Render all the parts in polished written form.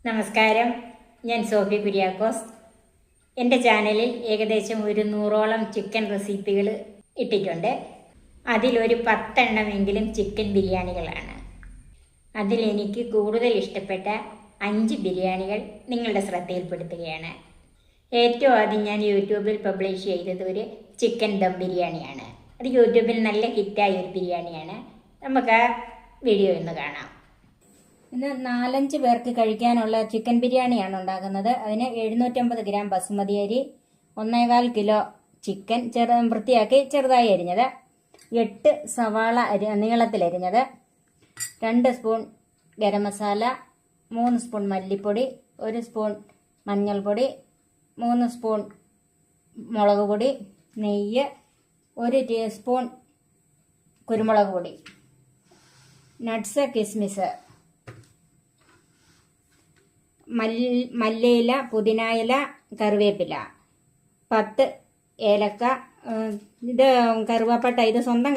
നമസ്കാരം, ഞാൻ സോഫി കുര്യാക്കോസ്. എൻ്റെ ചാനലിൽ ഏകദേശം ഒരു 100ഓളം ചിക്കൻ റെസിപ്പികൾ ഇട്ടിട്ടുണ്ട്. അതിലൊരു 10 എണ്ണമെങ്കിലും ചിക്കൻ ബിരിയാണികളാണ്. അതിലെനിക്ക് കൂടുതൽ ഇഷ്ടപ്പെട്ട 5 ബിരിയാണികൾ നിങ്ങളുടെ ശ്രദ്ധയിൽപ്പെടുത്തുകയാണ്. ഏറ്റവും ആദ്യം ഞാൻ യൂട്യൂബിൽ പബ്ലിഷ് ചെയ്തത് ഒരു ചിക്കൻ ദം ബിരിയാണിയാണ്. അത് യൂട്യൂബിൽ നല്ല ഹിറ്റായ ഒരു ബിരിയാണിയാണ്. നമുക്ക് ആ വീഡിയോ ഒന്ന് കാണാം. ഇന്ന് 4-5 പേർക്ക് കഴിക്കാനുള്ള ചിക്കൻ ബിരിയാണിയാണ് ഉണ്ടാക്കുന്നത്. അതിന് 750 ഗ്രാം ബസുമതി അരി, 1.25 കിലോ ചിക്കൻ വൃത്തിയാക്കി ചെറുതായി അരിഞ്ഞത്, 8 സവാള നീളത്തിലരിഞ്ഞത്, 2 സ്പൂൺ ഗരം മസാല, 3 സ്പൂൺ മല്ലിപ്പൊടി, 1 സ്പൂൺ മഞ്ഞൾപ്പൊടി, 3 സ്പൂൺ മുളക് പൊടി, നെയ്യ്, 1 ടീസ്പൂൺ കുരുമുളക് പൊടി, നട്ട്സ്, കിസ്മിസ്, മല്ലിയില, പുതിനയില, കറിവേപ്പില, 10 ഏലക്ക. ഇത് കറുവാപ്പട്ട, ഇത് സ്വന്തം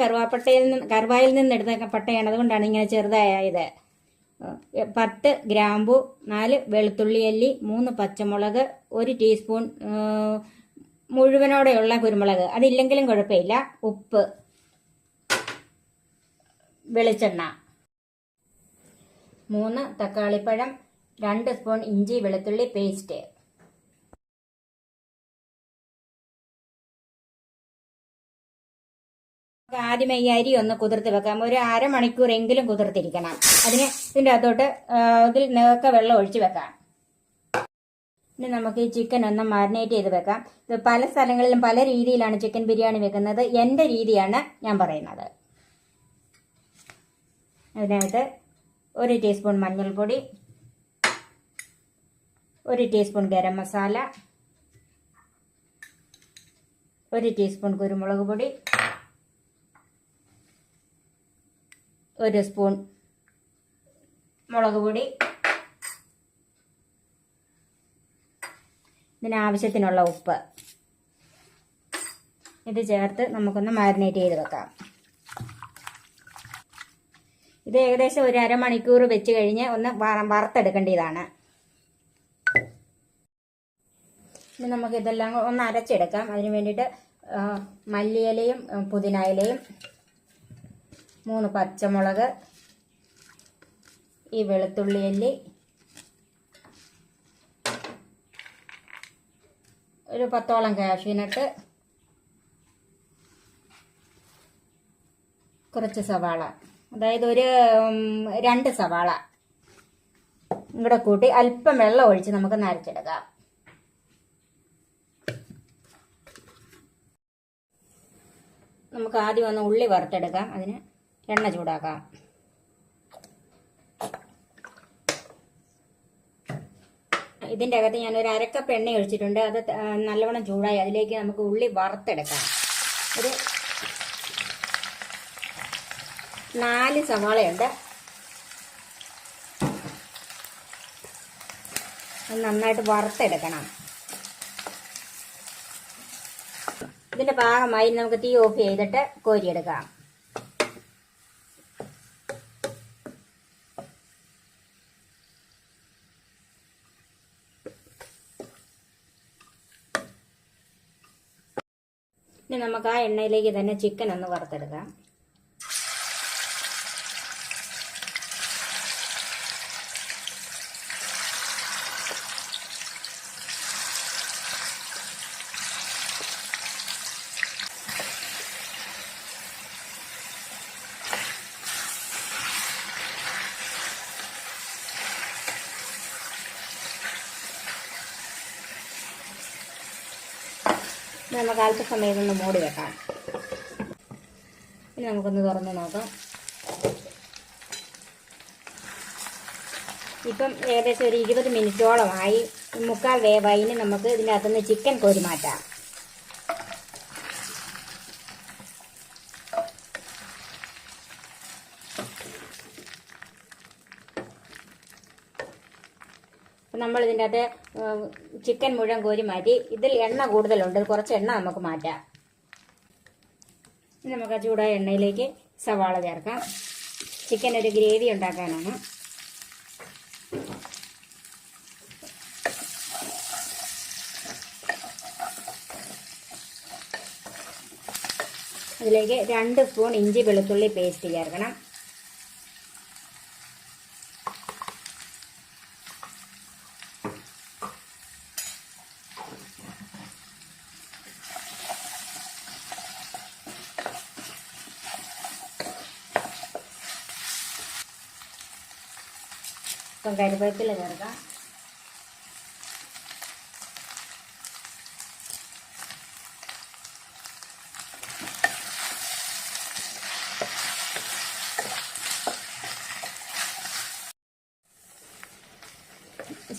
കറുവായിൽ നിന്ന് എടുത്ത പട്ടയാണ്, അതുകൊണ്ടാണ് ഇങ്ങനെ ചെറുതായത്. 10 ഗ്രാമ്പു, 4 വെളുത്തുള്ളി അല്ലി, 3 പച്ചമുളക്, 1 ടീസ്പൂൺ മുഴുവനോടെയുള്ള കുരുമുളക്, അതില്ലെങ്കിലും കുഴപ്പമില്ല, ഉപ്പ്, വെളിച്ചെണ്ണ, 3 തക്കാളിപ്പഴം, 2 സ്പൂൺ ഇഞ്ചി വെളുത്തുള്ളി പേസ്റ്റ്. ആദ്യമേ ഈ അരി ഒന്ന് കുതിർത്ത് വെക്കാം. ഒരു അരമണിക്കൂറെങ്കിലും കുതിർത്തിരിക്കണം. ഇതിൻ്റെ അകത്തോട്ട് ഇതിൽ നേർക്ക വെള്ളം ഒഴിച്ച് വെക്കാം. ഇനി നമുക്ക് ഈ ചിക്കൻ ഒന്ന് മാരിനേറ്റ് ചെയ്ത് വെക്കാം. ഇത് പല സ്ഥലങ്ങളിലും പല രീതിയിലാണ് ചിക്കൻ ബിരിയാണി വെക്കുന്നത്. എൻ്റെ രീതിയാണ് ഞാൻ പറയുന്നത്. അതിനകത്ത് 1 ടീസ്പൂൺ മഞ്ഞൾപ്പൊടി, 1 ടീസ്പൂൺ ഗരം മസാല, 1 ടീസ്പൂൺ കുരുമുളക് പൊടി, 1 സ്പൂൺ മുളക് പൊടി, ഇതിനാവശ്യത്തിനുള്ള ഉപ്പ്. ഇത് ചേർത്ത് നമുക്കൊന്ന് മാരിനേറ്റ് ചെയ്ത് വെക്കാം. ഇത് ഏകദേശം ഒരു അരമണിക്കൂർ വെച്ച് കഴിഞ്ഞ് ഒന്ന് വറുത്തെടുക്കേണ്ടതാണ്. ഇനി നമുക്ക് ഇതെല്ലാം ഒന്ന് അരച്ചെടുക്കാം. അതിന് വേണ്ടിയിട്ട് മല്ലിയിലയും പുതിനയിലയും, 3 പച്ചമുളക്, ഈ വെളുത്തുള്ളി അല്ലി, ഒരു 10ഓളം കാഷ്യൂനട്ട്, കുറച്ച് സവാള, അതായത് ഒരു 2 സവാള ഇവിടെ കൂട്ടി അല്പം വെള്ളം ഒഴിച്ച് നമുക്ക് അരച്ചെടുക്കാം. നമുക്ക് ആദ്യം ഒന്ന് ഉള്ളി വറുത്തെടുക്കാം. അതിന് എണ്ണ ചൂടാക്കാം. ഇതിൻ്റെ അകത്ത് ഞാനൊരു അരക്കപ്പ് എണ്ണ ഒഴിച്ചിട്ടുണ്ട്. അത് നല്ലവണ്ണം ചൂടായി. അതിലേക്ക് നമുക്ക് ഉള്ളി വറുത്തെടുക്കാം. ഒരു 4 സവാളയുണ്ട്. അത് നന്നായിട്ട് വറുത്തെടുക്കണം. ഇതിന്റെ പാകമായി നമുക്ക് തീ ഓഫ് ചെയ്തിട്ട് കോരിയെടുക്കാം. ഇനി നമുക്ക് ആ എണ്ണയിലേക്ക് തന്നെ ചിക്കൻ ഒന്ന് വറുത്തെടുക്കാം. നമുക്ക് അല്പസമയം ഒന്ന് മൂടി വെക്കാം. ഇനി നമുക്കൊന്ന് തുറന്ന് നോക്കാം. ഇപ്പം ഏകദേശം ഒരു 20 മിനിറ്റോളമായി, 3/4 വേവായി. ഇനി നമുക്ക് ഇതിൻ്റെ അകത്തുനിന്ന് ചിക്കൻ കോരി മാറ്റാം. നമ്മൾ ഇതിൻ്റെ അകത്ത് ചിക്കൻ മുഴുവൻ കോരി മാറ്റി. ഇതിൽ എണ്ണ കൂടുതലുണ്ട്, കുറച്ച് എണ്ണ നമുക്ക് മാറ്റാം. ഇനി നമുക്ക് ആ ചൂടായ എണ്ണയിലേക്ക് സവാള ചേർക്കാം. ചിക്കൻ ഒരു ഗ്രേവി ഉണ്ടാക്കാനാണ്. അതിലേക്ക് 2 സ്പൂൺ ഇഞ്ചി വെളുത്തുള്ളി പേസ്റ്റ് ചേർക്കണം. ഇപ്പം കറിവേപ്പില ചേർക്കാം.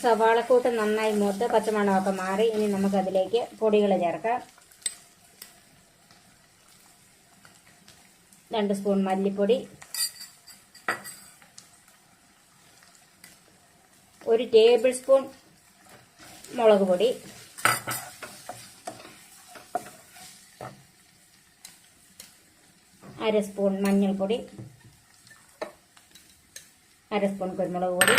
സവാളക്കൂട്ട് നന്നായി മൂത്ത് പച്ചമണമൊക്കെ മാറി. ഇനി നമുക്കതിലേക്ക് പൊടികൾ ചേർക്കാം. 2 സ്പൂൺ മല്ലിപ്പൊടി, 1 ടേബിൾ സ്പൂൺ മുളക് പൊടി, 1/2 സ്പൂൺ മഞ്ഞൾപ്പൊടി, 1/2 സ്പൂൺ കുരുമുളക് പൊടി,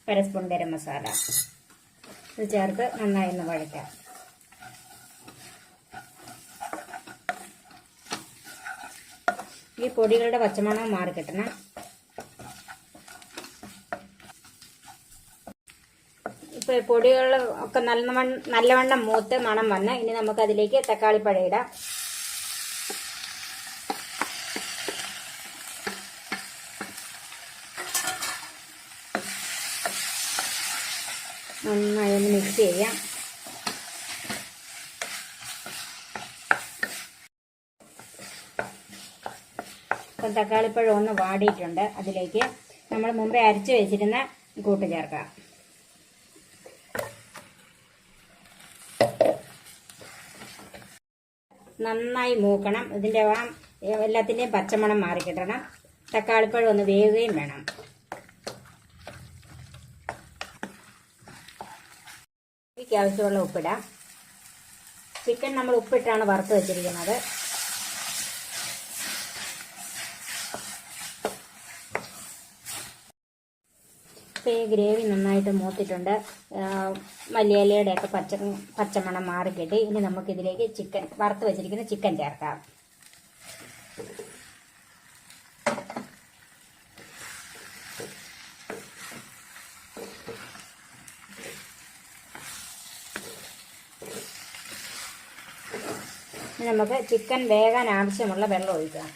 1/2 സ്പൂൺ ഗരം മസാല. ഇത് ചേർത്ത് നന്നായി ഒന്ന് വഴറ്റാം. ഈ പൊടികളുടെ പച്ചമണം മാറി കിട്ടണം. ഇപ്പോൾ പൊടികൾ ഒക്കെ നല്ലവണ്ണം മൂത്ത് മണം വന്ന് ഇനി നമുക്കതിലേക്ക് തക്കാളിപ്പഴം ഇടാം. നന്നായി ഒന്ന് മിക്സ് ചെയ്യാം. ഇപ്പം തക്കാളിപ്പഴം ഒന്ന് വാടിയിട്ടുണ്ട്. അതിലേക്ക് നമ്മൾ മുമ്പേ അരച്ച് വെച്ചിരുന്ന കൂട്ട് ചേർക്കാം. നന്നായി മൂക്കണം. ഇതിൻ്റെ എല്ലാത്തിൻ്റെയും പച്ചമണം മാറിക്കിട്ടണം. തക്കാളിപ്പഴം ഒന്ന് വേവുകയും വേണം. ആവശ്യമുള്ള ഉപ്പിടാം. ചിക്കൻ നമ്മൾ ഉപ്പിട്ടാണ് വറുത്ത് വെച്ചിരിക്കുന്നത്. ഇപ്പോൾ ഈ ഗ്രേവി നന്നായിട്ട് മൂത്തിട്ടുണ്ട്. മല്ലിയിലയുടെയൊക്കെ പച്ചമണം മാറിക്കിട്ടി. ഇനി നമുക്കിതിലേക്ക് വറുത്ത് വെച്ചിരിക്കുന്ന ചിക്കൻ ചേർക്കാം. നമുക്ക് ചിക്കൻ വേകാൻ ആവശ്യമുള്ള വെള്ളം ഒഴിക്കാം.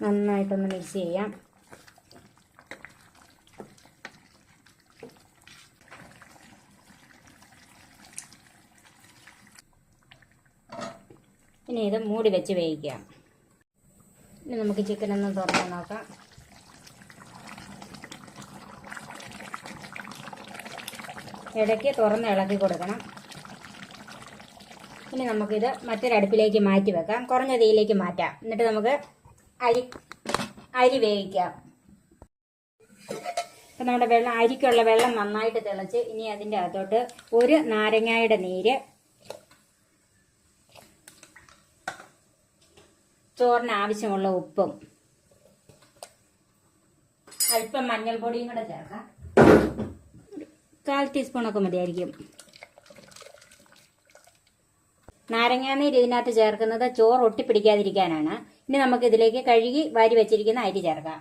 നന്നായിട്ടൊന്ന് മിക്സ് ചെയ്യാം. ഇനി ഇത് മൂടി വെച്ച് വേവിക്കാം. ഇനി നമുക്ക് ചിക്കൻ ഒന്ന് തുറന്ന് നോക്കാം. ഇടയ്ക്ക് തുറന്ന് ഇളക്കി കൊടുക്കണം. ഇനി നമുക്കിത് മറ്റൊരടുപ്പിലേക്ക് മാറ്റി വെക്കാം. കുറഞ്ഞ തീയിലേക്ക് മാറ്റാം. എന്നിട്ട് നമുക്ക് അരി വേവിക്കാം. അപ്പം നമ്മുടെ അരിക്കുള്ള വെള്ളം നന്നായിട്ട് തിളച്ച് ഇനി അതിൻ്റെ അകത്തോട്ട് 1 നാരങ്ങയുടെ നീര്, ചോറിന് ആവശ്യമുള്ള ഉപ്പും അല്പം മഞ്ഞൾപ്പൊടിയും കൂടെ ചേർക്കാം. 1/4 ടീസ്പൂണൊക്കെ മതിയായിരിക്കും. നാരങ്ങാനീര് ഇതിനകത്ത് ചേർക്കുന്നത് ചോറ് ഒട്ടിപ്പിടിക്കാതിരിക്കാനാണ്. ഇനി നമുക്ക് ഇതിലേക്ക് കഴുകി വാരി വെച്ചിരിക്കുന്ന അരി ചേർക്കാം.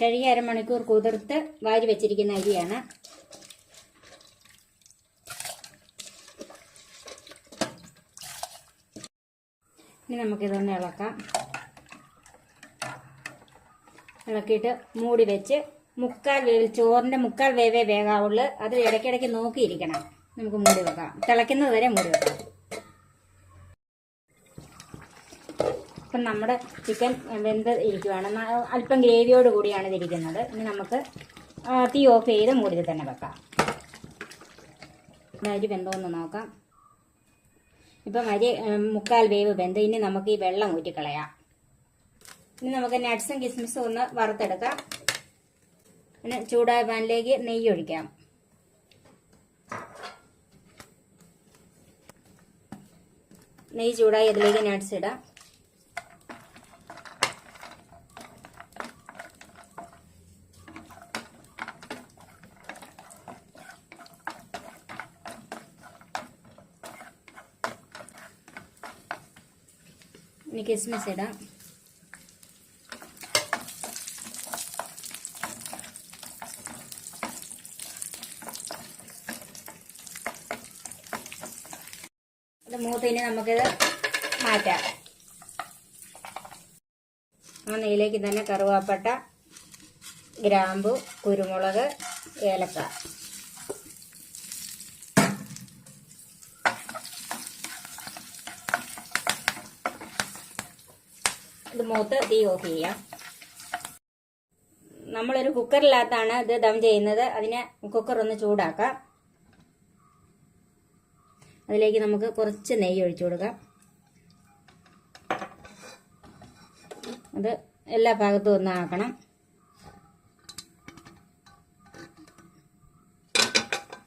കഴുകി 1/2 മണിക്കൂർ കുതിർത്ത് വാരി വെച്ചിരിക്കുന്ന അരിയാണ്. ഇനി നമുക്കിതൊന്ന് ഇളക്കാം. ഇളക്കിയിട്ട് മൂടി വെച്ച് ചോറിൻ്റെ 1/4 വേവേ വേകാവുള്ളൂ. അത് ഇടയ്ക്കിടയ്ക്ക് നോക്കിയിരിക്കണം. നമുക്ക് മൂടി വെക്കാം. തിളയ്ക്കുന്നത് വരെ മൂടി വെക്കാം. ഇപ്പം നമ്മുടെ ചിക്കൻ വെന്ത് ഇരിക്കുവാണ്. അല്പം ഗ്രേവിയോട് കൂടിയാണ് ഇതിരിക്കുന്നത്. ഇനി നമുക്ക് തീ ഓഫ് ചെയ്ത് മൂടി തന്നെ വെക്കാം. അരി വെന്തോന്ന് നോക്കാം. ഇപ്പം അരി 1/4 വേവ് വെന്ത്. ഇനി നമുക്ക് ഈ വെള്ളം ഊറ്റിക്കളയാം. ഇനി നമുക്ക് നട്ട്സും കിസ്മിസും ഒന്ന് വറുത്തെടുക്കാം. പിന്നെ ചൂടായ പാനിലേക്ക് നെയ്യ് ഒഴിക്കാം. നെയ്യ് ചൂടായി അതിലേക്ക് നട്ട്സ് ഇടാം. ഇനി കിസ്മിസ് ഇടാം. ഇത് മൂത്തിന് നമുക്കിത് മാറ്റാം. ആ നെയ്യിലേക്ക് തന്നെ കറുവാപ്പട്ട, ഗ്രാമ്പു, കുരുമുളക്, ഏലക്ക. ഇത് മൂത്ത് തീ ഓഫ് ചെയ്യാം. നമ്മളൊരു കുക്കറിനകത്താണ് ഇത് ദം ചെയ്യുന്നത്. അതിനെ കുക്കർ ഒന്ന് ചൂടാക്കാം. അതിലേക്ക് നമുക്ക് കുറച്ച് നെയ്യ് ഒഴിച്ചു കൊടുക്കാം. അത് എല്ലാ ഭാഗത്തും ഒന്ന് ആക്കണം.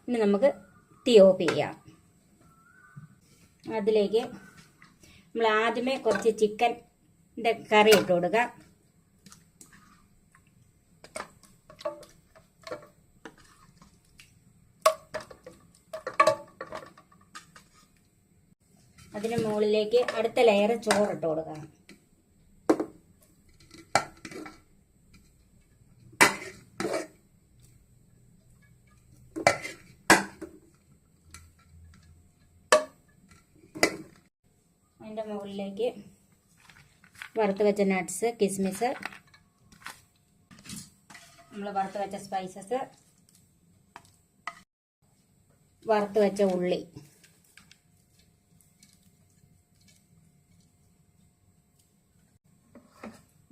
ഇനി നമുക്ക് തീ ഓഫ് ചെയ്യാം. അതിലേക്ക് നമ്മൾ ആദ്യമേ കുറച്ച് ചിക്കൻ്റെ കറി ഇട്ട് കൊടുക്കാം. അതിന് മുകളിലേക്ക് അടുത്ത ലെയർ ചോറിട്ട് കൊടുക്കാം. അതിൻ്റെ മുകളിലേക്ക് വറുത്ത് വെച്ച നട്ട്സ്, കിസ്മിസ്, നമ്മൾ വറുത്ത് വെച്ച സ്പൈസസ്, വറുത്ത് വെച്ച ഉള്ളി,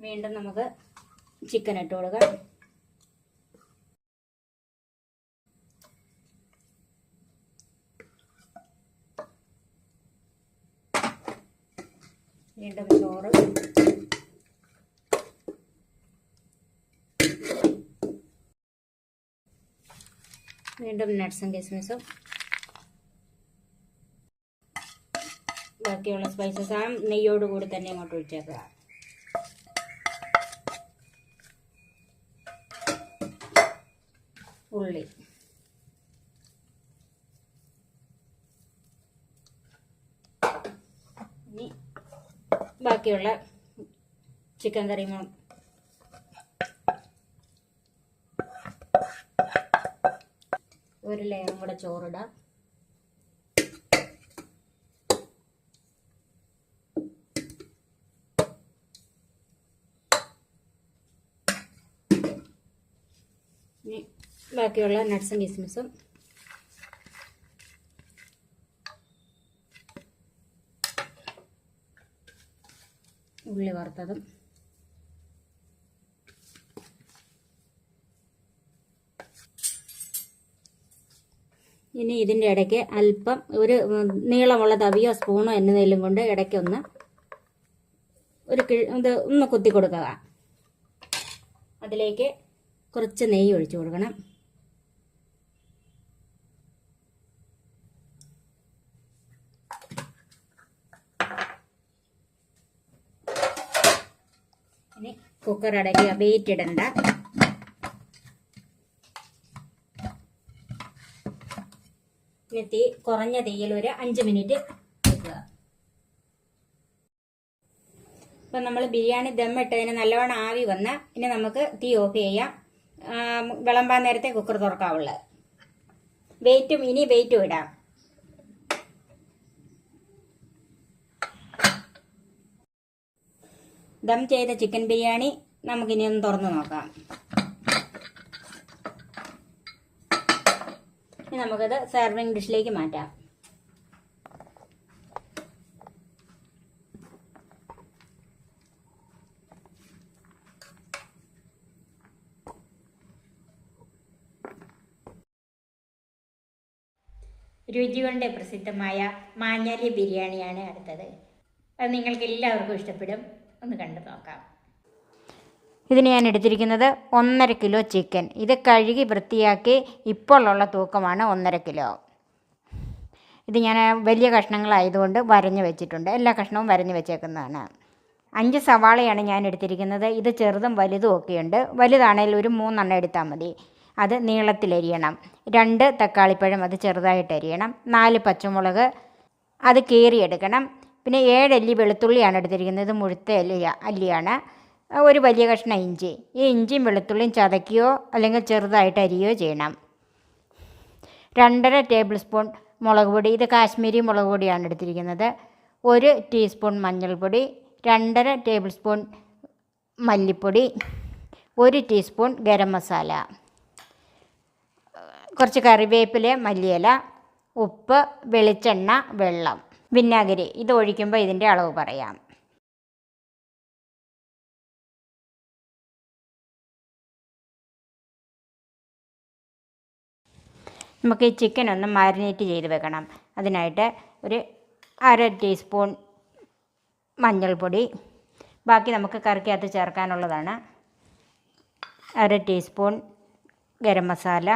വീണ്ടും നമുക്ക് ചിക്കൻ ഇട്ട് കൊടുക്കാം. വീണ്ടും ചോറ്, വീണ്ടും നട്ട്സും കിസ്മിസും, ബാക്കിയുള്ള സ്പൈസസ് ആ നെയ്യോട് കൂടി തന്നെ അങ്ങോട്ട് ഒഴിച്ചേക്കുക. ഉള്ളി, ഇനി ബാക്കിയുള്ള ചിക്കൻ കറി ഒരു ലെയറും കൂടെ ചോറിടാം. ഇനി ബാക്കിയുള്ള നട്ട്സും കിസ്മിസും, ഉള്ളി വറുത്തതും, ഇനി ഇതിൻ്റെ ഇടയ്ക്ക് അല്പം ഒരു നീളമുള്ള തവിയോ സ്പൂണോ എന്നതെങ്കിലും കൊണ്ട് ഇടയ്ക്കൊന്ന് ഇത് ഒന്ന് കുത്തി കൊടുക്കുക. അതിലേക്ക് കുറച്ച് നെയ്യ് ഒഴിച്ചു കൊടുക്കണം. ഇനി കുക്കർ അടയ്ക്കുക, വെയിറ്റ് ഇടണ്ട. ഇനി തീ കുറഞ്ഞ തീയിൽ ഒരു 5 മിനിറ്റ് വെക്കുക. ഇപ്പം നമ്മൾ ബിരിയാണി ദമ്മിട്ടതിന് നല്ലവണ്ണം ആവി വന്ന് ഇനി നമുക്ക് തീ ഓഫ് ചെയ്യാം. വിളമ്പാൻ നേരത്തെ കുക്കർ തുറക്കാവുള്ളത്. ഇനി വെയിറ്റും ഇടാം. ദം ചെയ്ത ചിക്കൻ ബിരിയാണി നമുക്കിനി ഒന്ന് തുറന്ന് നോക്കാം. ഇനി നമുക്കത് സെർവിങ് ഡിഷിലേക്ക് മാറ്റാം. രുചി കൊണ്ട് പ്രസിദ്ധമായ മാഞ്ഞാലി ബിരിയാണിയാണ് അടുത്തത്. അത് നിങ്ങൾക്ക് എല്ലാവർക്കും ഇഷ്ടപ്പെടും. ഒന്ന് കണ്ടു നോക്കാം. ഇതിന് ഞാൻ എടുത്തിരിക്കുന്നത് 1.5 കിലോ ചിക്കൻ. ഇത് കഴുകി വൃത്തിയാക്കി ഇപ്പോൾ ഉള്ള തൂക്കമാണ് 1.5 കിലോ. ഇത് ഞാൻ വലിയ കഷ്ണങ്ങളായതുകൊണ്ട് വരഞ്ഞ് വെച്ചിട്ടുണ്ട്. എല്ലാ കഷ്ണവും വരഞ്ഞ് വെച്ചേക്കുന്നതാണ്. 5 സവാളയാണ് ഞാൻ എടുത്തിരിക്കുന്നത്. ഇത് ചെറുതും വലുതും ഒക്കെയുണ്ട്. വലുതാണെങ്കിൽ ഒരു 3 എണ്ണം എടുത്താൽ മതി. അത് നീളത്തിലരിയണം. 2 തക്കാളിപ്പഴം അത് ചെറുതായിട്ട് അരിയണം. 4 പച്ചമുളക് അത് കീറിയെടുക്കണം. പിന്നെ 7 അല്ലി വെളുത്തുള്ളിയാണ് എടുത്തിരിക്കുന്നത്. ഇത് മുഴുത്ത അല്ലിയാണ്. ഒരു വലിയ കഷ്ണം ഇഞ്ചി. ഈ ഇഞ്ചിയും വെളുത്തുള്ളിയും ചതയ്ക്കുകയോ അല്ലെങ്കിൽ ചെറുതായിട്ട് അരിയുകയോ ചെയ്യണം. 2.5 ടേബിൾ സ്പൂൺ മുളക് പൊടി. ഇത് കാശ്മീരി മുളക് പൊടിയാണ് എടുത്തിരിക്കുന്നത്. 1 ടീസ്പൂൺ മഞ്ഞൾപ്പൊടി, 2.5 ടേബിൾ സ്പൂൺ മല്ലിപ്പൊടി, 1 ടീസ്പൂൺ ഗരം മസാല, കുറച്ച് കറിവേപ്പില, മല്ലിയില, ഉപ്പ്, വെളിച്ചെണ്ണ, വെള്ളം, വിനാഗിരി. ഇത് ഒഴിക്കുമ്പോൾ ഇതിൻ്റെ അളവ് പറയാം. നമുക്ക് ഈ ചിക്കൻ ഒന്ന് മാരിനേറ്റ് ചെയ്ത് വെക്കണം. അതിനായിട്ട് ഒരു 1/2 ടീസ്പൂൺ മഞ്ഞൾപ്പൊടി, ബാക്കി നമുക്ക് കറിക്കകത്ത് ചേർക്കാനുള്ളതാണ്. 1/2 ടീസ്പൂൺ ഗരം മസാല,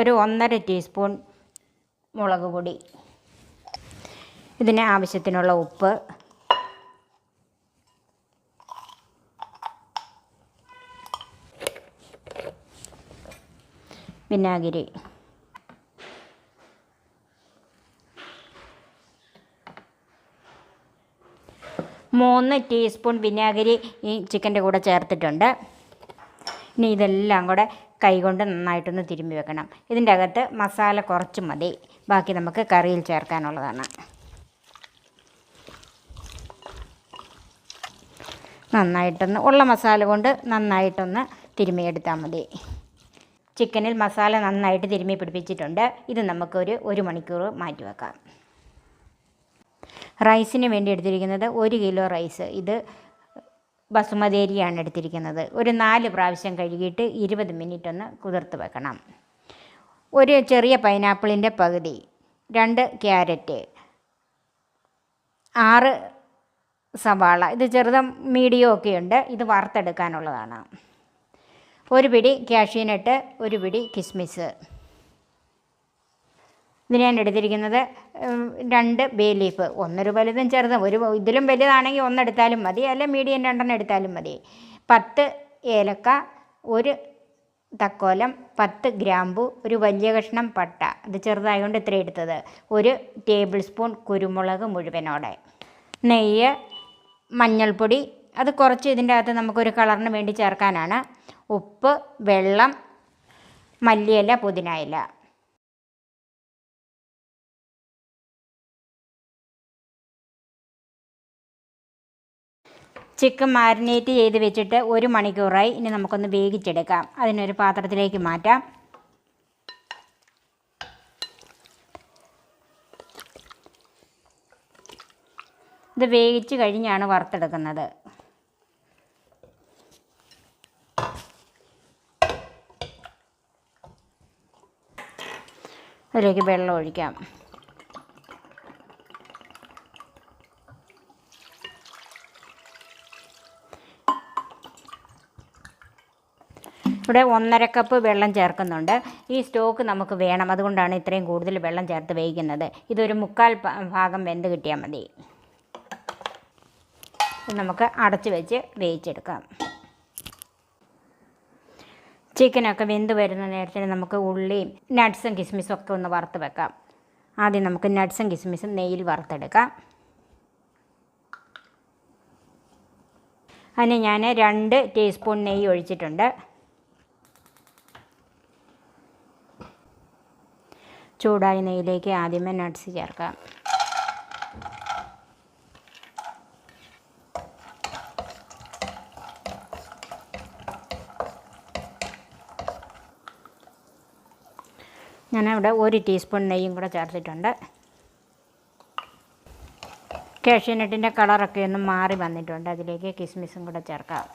ഒരു 1.5 ടീസ്പൂൺ മുളക് പൊടി, ഇതിന് ആവശ്യത്തിനുള്ള ഉപ്പ്, വിനാഗിരി, മൂന്ന് ടീസ്പൂൺ വിനാഗിരി ഈ ചിക്കൻ്റെ കൂടെ ചേർത്തിട്ടുണ്ട്. ഇനി ഇതെല്ലാം കൂടെ കൈകൊണ്ട് നന്നായിട്ടൊന്ന് തിരുമ്പി വെക്കണം. ഇതിൻ്റെ അകത്ത് മസാല കുറച്ച് മതി, ബാക്കി നമുക്ക് കറിയിൽ ചേർക്കാനുള്ളതാണ്. നന്നായിട്ടൊന്ന് ഉള്ള മസാല കൊണ്ട് നന്നായിട്ടൊന്ന് തിരുമ്മിയെടുത്താൽ മതി. ചിക്കനിൽ മസാല നന്നായിട്ട് തിരുമ്മി പിടിപ്പിച്ചിട്ടുണ്ട്. ഇത് നമുക്കൊരു 1 മണിക്കൂർ മാറ്റി വെക്കാം. റൈസിന് വേണ്ടി എടുത്തിരിക്കുന്നത് 1 കിലോ റൈസ്. ഇത് ബസുമതി അരിയാണ് എടുത്തിരിക്കുന്നത്. ഒരു 4 പ്രാവശ്യം കഴുകിയിട്ട് 20 മിനിറ്റ് ഒന്ന് കുതിർത്ത് വെക്കണം. ഒരു ചെറിയ പൈനാപ്പിളിൻ്റെ പകുതി, 2 ക്യാരറ്റ്, 6 സവാള. ഇത് ചെറുതും മീഡിയം ഒക്കെയുണ്ട്. ഇത് വറുത്തെടുക്കാനുള്ളതാണ്. 1 പിടി കാഷ്യൂനട്ട്, 1 പിടി കിസ്മിസ്. ഇത് ഞാൻ എടുത്തിരിക്കുന്നത് 2 ബേ ലീഫ്. ഒന്നൊരു വലുതും ചെറുതും. ഇതിലും വലുതാണെങ്കിൽ 1 എടുത്താലും മതി, അല്ല മീഡിയം 2 എടുത്താലും മതി. 10 ഏലക്ക, 1 തക്കോലം, 10 ഗ്രാമ്പു, ഒരു വലിയ കഷ്ണം പട്ട. ഇത് ചെറുതായതുകൊണ്ട് ഇത്ര എടുത്തത്. 1 ടേബിൾ സ്പൂൺ കുരുമുളക് മുഴുവനോടെ. നെയ്യ്, മഞ്ഞൾപ്പൊടി അത് കുറച്ച് ഇതിൻ്റെ അകത്ത് നമുക്കൊരു കളറിന് വേണ്ടി ചേർക്കാനാണ്. ഉപ്പ്, വെള്ളം, മല്ലിയില, പുതിനയില. ചിക്കൻ മാരിനേറ്റ് ചെയ്ത് വെച്ചിട്ട് 1 മണിക്കൂറായി. ഇനി നമുക്കൊന്ന് വേവിച്ചെടുക്കാം. അതിനൊരു പാത്രത്തിലേക്ക് മാറ്റാം. ഇത് വേവിച്ച് കഴിഞ്ഞാണ് വറുത്തെടുക്കുന്നത്. അതിലേക്ക് വെള്ളം ഒഴിക്കാം. ഇവിടെ 1.5 കപ്പ് വെള്ളം ചേർക്കുന്നുണ്ട്. ഈ സ്റ്റോക്ക് നമുക്ക് വേണം, അതുകൊണ്ടാണ് ഇത്രയും കൂടുതൽ വെള്ളം ചേർത്ത് വേവിക്കുന്നത്. ഇതൊരു 3/4 ഭാഗം വെന്ത് കിട്ടിയാൽ മതി. നമുക്ക് അടച്ച് വെച്ച് വേവിച്ചെടുക്കാം. ചിക്കനൊക്കെ വെന്ത് വരുന്ന നേരത്തിന് നമുക്ക് ഉള്ളിയും നട്ട്സും കിസ്മിസും ഒക്കെ ഒന്ന് വറുത്ത് വെക്കാം. ആദ്യം നമുക്ക് നട്ട്സും കിസ്മിസും നെയ്യിൽ വറുത്തെടുക്കാം. അതിന് ഞാൻ 2 ടീസ്പൂൺ നെയ്യ് ഒഴിച്ചിട്ടുണ്ട്. ചൂടായ നെയ്യിലേക്ക് ആദ്യമേ നട്ട്സ് ചേർക്കാം. ഞാനിവിടെ 1 ടീസ്പൂൺ നെയ്യും കൂടെ ചേർത്തിട്ടുണ്ട്. കാഷ്യൂനട്ടിൻ്റെ കളറൊക്കെ ഒന്ന് മാറി വന്നിട്ടുണ്ട്. അതിലേക്ക് കിസ്മിസും കൂടെ ചേർക്കാം.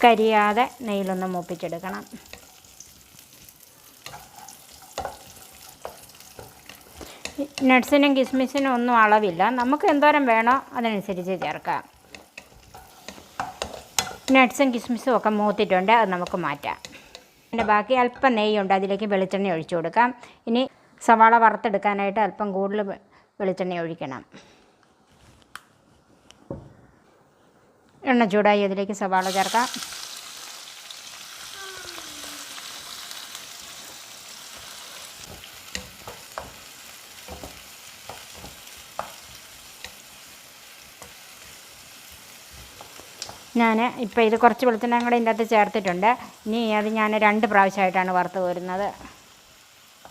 കരിയാതെ നെയ്യിലൊന്ന് മൂപ്പിച്ചെടുക്കണം. നട്ട്സിനും കിസ്മിസിനും ഒന്നും അളവില്ല, നമുക്ക് എന്തോരം വേണോ അതിനനുസരിച്ച് ചേർക്കാം. നട്ട്സും കിസ്മിസും ഒക്കെ മൂത്തിട്ടുണ്ട്, അത് നമുക്ക് മാറ്റാം. അതിൻ്റെ ബാക്കി അല്പം നെയ്യുണ്ട്, അതിലേക്ക് വെളിച്ചെണ്ണ ഒഴിച്ചു കൊടുക്കാം. ഇനി സവാള വറുത്തെടുക്കാനായിട്ട് അല്പം കൂടുതൽ വെളിച്ചെണ്ണ ഒഴിക്കണം. എണ്ണ ചൂടായി അതിലേക്ക് സവാള ചേർക്കാം. ഞാൻ ഇപ്പോൾ ഇത് കുറച്ച് വെളിച്ചെണ്ണ കൂടെ ഇതിൻ്റെ അകത്ത് ചേർത്തിട്ടുണ്ട്. ഇനി അത് ഞാൻ 2 പ്രാവശ്യമായിട്ടാണ് വറുത്ത് കോരുന്നത്.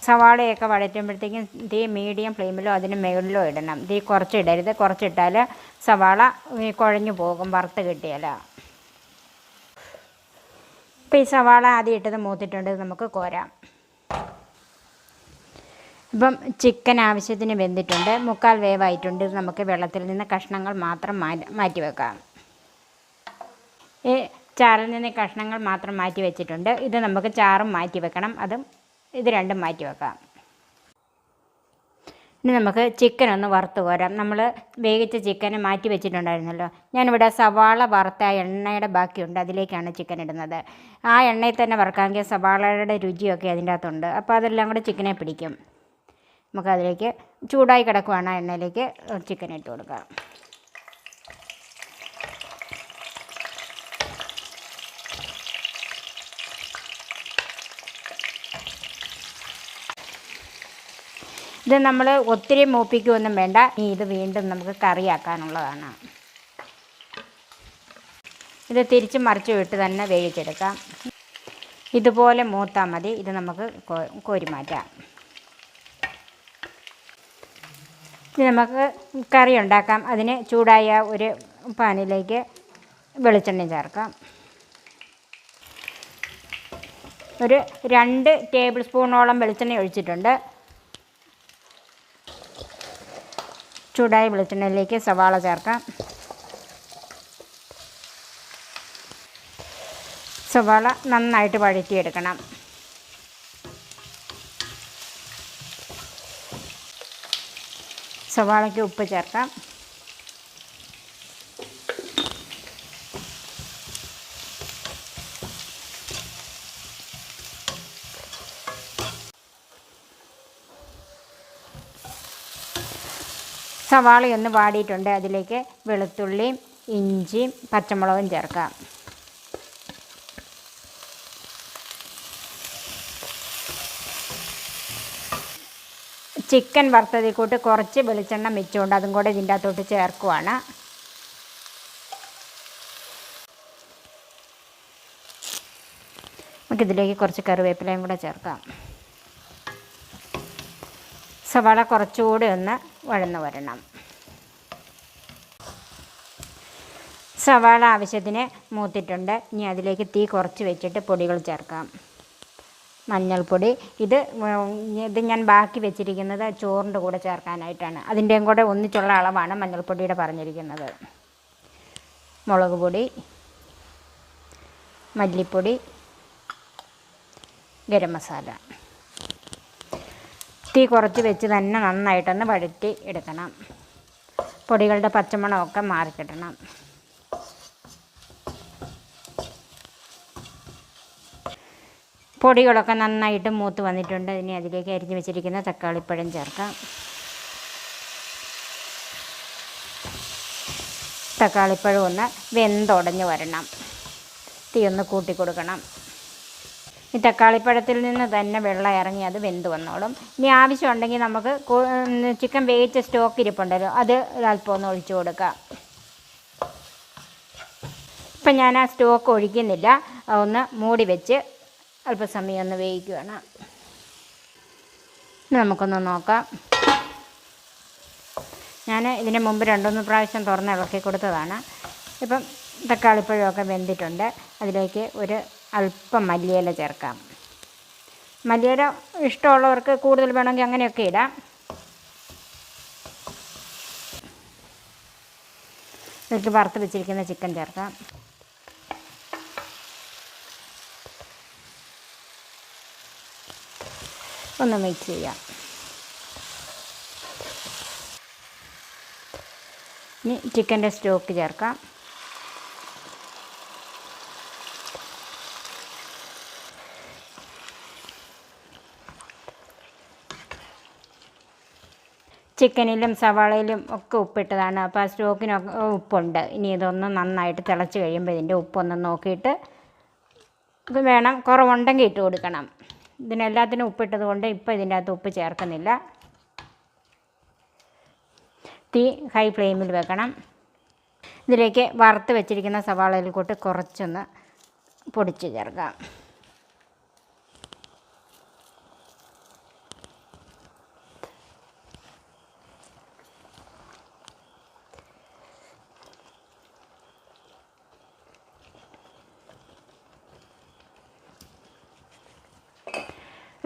സവാളയൊക്കെ വഴറ്റുമ്പോഴത്തേക്കും തീ മീഡിയം ഫ്ലെയിമിലോ അതിന് മുകളിലോ ഇടണം. തീ കുറച്ചിടരുത്, കുറച്ചിട്ടാൽ സവാള കുഴഞ്ഞു പോകും, വറുത്ത് കിട്ടിയാൽ. ഇപ്പോൾ ഈ സവാള ആദ്യം ഇട്ടത് മൂത്തിട്ടുണ്ട്, നമുക്ക് കോരാം. ഇപ്പം ചിക്കൻ ആവശ്യത്തിന് വെന്തിട്ടുണ്ട്, 3/4 വേവായിട്ടുണ്ട്. ഇത് നമുക്ക് വെള്ളത്തിൽ നിന്ന് കഷ്ണങ്ങൾ മാത്രം മാറ്റി വെക്കാം. ഈ ചാറിൽ നിന്ന് കഷ്ണങ്ങൾ മാത്രം മാറ്റി വെച്ചിട്ടുണ്ട്. ഇത് നമുക്ക് ചാറും മാറ്റി വെക്കണം, ഇത് രണ്ടും മാറ്റി വെക്കാം. ഇനി നമുക്ക് ചിക്കൻ ഒന്ന് വറുത്ത് കോരാം. നമ്മൾ വേവിച്ച ചിക്കൻ മാറ്റി വെച്ചിട്ടുണ്ടായിരുന്നല്ലോ, ഞാനിവിടെ സവാള വറുത്ത എണ്ണയുടെ ബാക്കിയുണ്ട്, അതിലേക്കാണ് ചിക്കൻ ഇടുന്നത്. ആ എണ്ണയിൽ തന്നെ വറുക്കാമെങ്കിൽ സവാളയുടെ രുചിയൊക്കെ അതിൻ്റെ അകത്തുണ്ട്, അപ്പോൾ അതെല്ലാം കൂടെ ചിക്കനെ പിടിക്കും. നമുക്കതിലേക്ക് ചൂടായി കിടക്കുവാണ്, ആ എണ്ണയിലേക്ക് ചിക്കൻ ഇട്ട് കൊടുക്കാം. ഇത് നമ്മൾ ഒത്തിരി മൂപ്പിക്കുകയൊന്നും വേണ്ട. ഇത് വീണ്ടും നമുക്ക് കറിയാക്കാനുള്ളതാണ്. ഇത് തിരിച്ച് മറിച്ച് വിട്ട് തന്നെ വേവിച്ചെടുക്കാം. ഇതുപോലെ മൂത്താൽ മതി. ഇത് നമുക്ക് കോരി മാറ്റാം. ഇത് നമുക്ക് കറി ഉണ്ടാക്കാം. അതിന് ചൂടായ ഒരു പാനിലേക്ക് വെളിച്ചെണ്ണ ചേർക്കാം. ഒരു 2 ടേബിൾ സ്പൂണോളം വെളിച്ചെണ്ണ ഒഴിച്ചിട്ടുണ്ട്. ചൂടായ വെളിച്ചെണ്ണയിലേക്ക് സവാള ചേർക്കാം. സവാള നന്നായിട്ട് വഴറ്റിയെടുക്കണം. സവാളയ്ക്ക് ഉപ്പ് ചേർക്കാം. സവാളയൊന്ന് വാടിയിട്ടുണ്ട്, അതിലേക്ക് വെളുത്തുള്ളിയും ഇഞ്ചിയും പച്ചമുളകും ചേർക്കാം. ചിക്കൻ വറുത്തതിൽ കൂട്ട് കുറച്ച് വെളിച്ചെണ്ണ മിച്ചമുണ്ട്, അതും കൂടെ ഇതിൻ്റെ അകത്തോട്ട് ചേർക്കുവാണ്. നമുക്കിതിലേക്ക് കുറച്ച് കറിവേപ്പിലയും കൂടെ ചേർക്കാം. സവാള കുറച്ചുകൂടി ഒന്ന് വഴന്ന് വരണം. സവാള ആവശ്യത്തിന് മൂത്തിട്ടുണ്ട്. ഇനി അതിലേക്ക് തീ കുറച്ച് വെച്ചിട്ട് പൊടികൾ ചേർക്കാം. മഞ്ഞൾപ്പൊടി, ഇത് ഞാൻ ബാക്കി വെച്ചിരിക്കുന്നത് ചോറിൻ്റെ കൂടെ ചേർക്കാനായിട്ടാണ്. അതിൻ്റെയും കൂടെ ഒന്നിച്ചുള്ള അളവാണ് മഞ്ഞൾപ്പൊടിയുടെ പറഞ്ഞിരിക്കുന്നത്. മുളക് പൊടി, മല്ലിപ്പൊടി, ഗരം മസാല. തീ കുറച്ച് വെച്ച് തന്നെ നന്നായിട്ടൊന്ന് വഴറ്റി എടുക്കണം. പൊടികളുടെ പച്ചമണമൊക്കെ മാറിക്കിട്ടണം. പൊടികളൊക്കെ നന്നായിട്ട് മൂത്ത് വന്നിട്ടുണ്ട്. ഇനി അതിലേക്ക് അരിഞ്ഞ് വെച്ചിരിക്കുന്ന തക്കാളിപ്പഴം ചേർക്കാം. തക്കാളിപ്പഴം ഒന്ന് വെന്തുടഞ്ഞ് വരണം. തീ ഒന്ന് കൂട്ടി കൊടുക്കണം. ഈ തക്കാളിപ്പഴത്തിൽ നിന്ന് തന്നെ വെള്ളം ഇറങ്ങി അത് വെന്ത് വന്നോളും. ഇനി ആവശ്യമുണ്ടെങ്കിൽ നമുക്ക് ചിക്കൻ വേവിച്ച സ്റ്റോക്ക് ഇരിപ്പുണ്ടല്ലോ, അത് അല്പം ഒന്ന് ഒഴിച്ചു കൊടുക്കാം. ഇപ്പം ഞാൻ ആ സ്റ്റോക്ക് ഒഴിക്കുന്നില്ല, ഒന്ന് മൂടി വെച്ച് അല്പസമയം ഒന്ന് വേവിക്കുകയാണ്. നമുക്കൊന്ന് നോക്കാം. ഞാൻ ഇതിന് മുമ്പ് 2-3 പ്രാവശ്യം തുറന്ന് ഇളക്കി കൊടുത്തതാണ്. ഇപ്പം തക്കാളിപ്പഴമൊക്കെ വെന്തിട്ടുണ്ട്. അതിലേക്ക് ഒരു അല്പം മല്ലിയില ചേർക്കാം. മല്ലിയില ഇഷ്ടമുള്ളവർക്ക് കൂടുതൽ വേണമെങ്കിൽ അങ്ങനെയൊക്കെ ഇടാം. ഇതിലേക്ക് വറുത്ത് വെച്ചിരിക്കുന്ന ചിക്കൻ ചേർക്കാം. ഒന്ന് മിക്സ് ചെയ്യാം. ഇനി ചിക്കൻ്റെ സ്റ്റോക്ക് ചേർക്കാം. ചിക്കനിലും സവാളയിലും ഒക്കെ ഉപ്പിട്ടതാണ്. അപ്പോൾ ആ സ്റ്റോക്കിനൊക്കെ ഉപ്പുണ്ട്. ഇനി ഇതൊന്ന് നന്നായിട്ട് തിളച്ച് കഴിയുമ്പോൾ ഇതിൻ്റെ ഉപ്പൊന്ന് നോക്കിയിട്ട് ഇത് വേണം, കുറവുണ്ടെങ്കിൽ ഇട്ട് കൊടുക്കണം. ഇതിനെല്ലാത്തിനും ഉപ്പിട്ടത് കൊണ്ട് ഇപ്പോൾ ഇതിൻ്റെ അകത്ത് ഉപ്പ് ചേർക്കുന്നില്ല. തീ ഹൈ ഫ്ലെയിമിൽ വെക്കണം. ഇതിലേക്ക് വറുത്ത് വെച്ചിരിക്കുന്ന സവാളയിൽ കൂട്ട് കുറച്ചൊന്ന് പൊടിച്ച് ചേർക്കാം.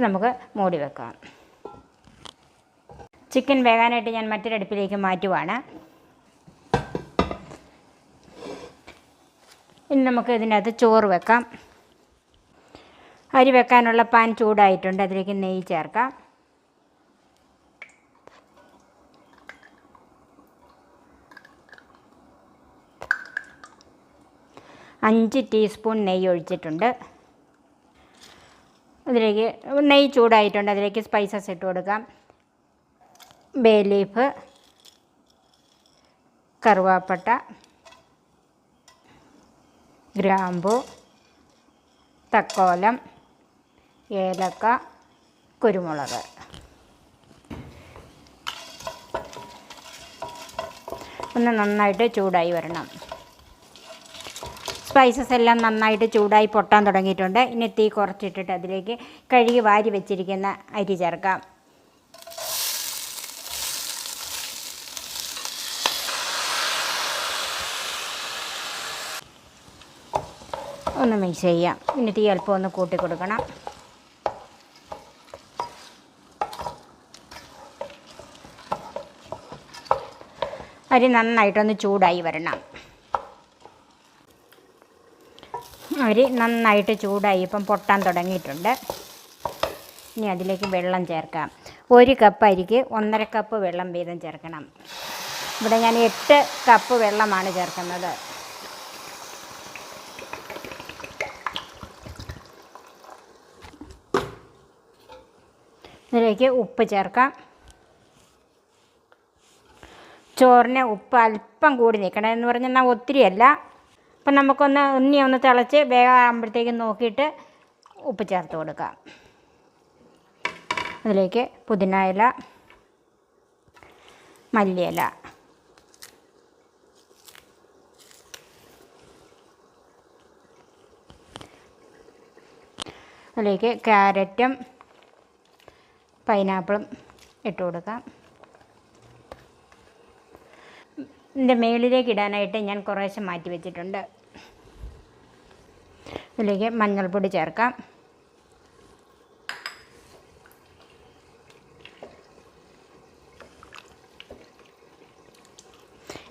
നമുക്ക് മൂടി വെക്കാം. ചിക്കൻ വേകാനായിട്ട് ഞാൻ മറ്റൊരടുപ്പിലേക്ക് മാറ്റുവാണ്. ഇനി നമുക്ക് ഇതിൻ്റെ അകത്ത് ചോറ് വെക്കാം. അരി വെക്കാനുള്ള പാൻ ചൂടായിട്ടുണ്ട്. അതിലേക്ക് നെയ്യ് ചേർക്കാം. അഞ്ച് ടീസ്പൂൺ നെയ്യ് ഒഴിച്ചിട്ടുണ്ട്. അതിലേക്ക് നെയ്യ് ചൂടായിട്ടുണ്ട്. അതിലേക്ക് സ്പൈസസ് ഇട്ട് കൊടുക്കാം. ബേ ലീഫ്, കറുവാപ്പട്ട, ഗ്രാമ്പു, തക്കോലം, ഏലക്ക, കുരുമുളക്. ഒന്ന് നന്നായിട്ട് ചൂടായി വരണം. സ്പൈസസ് എല്ലാം നന്നായിട്ട് ചൂടായി പൊട്ടാൻ തുടങ്ങിയിട്ടുണ്ട്. ഇനി തീ കുറച്ചിട്ടിട്ട് അതിലേക്ക് കഴുകി വാരി വെച്ചിരിക്കുന്ന അരി ചേർക്കാം. ഒന്ന് മിക്സ് ചെയ്യാം. ഇനി തീ അല്പം ഒന്ന് കൂട്ടി കൊടുക്കണം. അരി നന്നായിട്ടൊന്ന് ചൂടായി വരണം. അരി നന്നായിട്ട് ചൂടായി ഇപ്പം പൊട്ടാൻ തുടങ്ങിയിട്ടുണ്ട്. ഇനി അതിലേക്ക് വെള്ളം ചേർക്കാം. 1 കപ്പ് അരിക്ക് 1.5 കപ്പ് വെള്ളം വീതം ചേർക്കണം. ഇവിടെ ഞാൻ 8 കപ്പ് വെള്ളമാണ് ചേർക്കുന്നത്. ഇതിലേക്ക് ഉപ്പ് ചേർക്കാം. ചോറിന് ഉപ്പ് അല്പം കൂടി നിൽക്കണം. എന്ന് പറഞ്ഞാൽ ഒത്തിരിയല്ല. അപ്പം നമുക്കൊന്ന് ഒന്ന് തിളച്ച് വേഗമാകുമ്പോഴത്തേക്കും നോക്കിയിട്ട് ഉപ്പ് ചേർത്ത് കൊടുക്കാം. അതിലേക്ക് പുതിന ഇല, മല്ലിയില, അതിലേക്ക് ക്യാരറ്റും പൈനാപ്പിളും ഇട്ട് കൊടുക്കാം. ഇതിൻ്റെ മേളിലേക്ക് ഇടാനായിട്ട് ഞാൻ കുറേശ്ശെ മാറ്റി വെച്ചിട്ടുണ്ട്. ഇതിലേക്ക് മഞ്ഞൾപ്പൊടി ചേർക്കാം.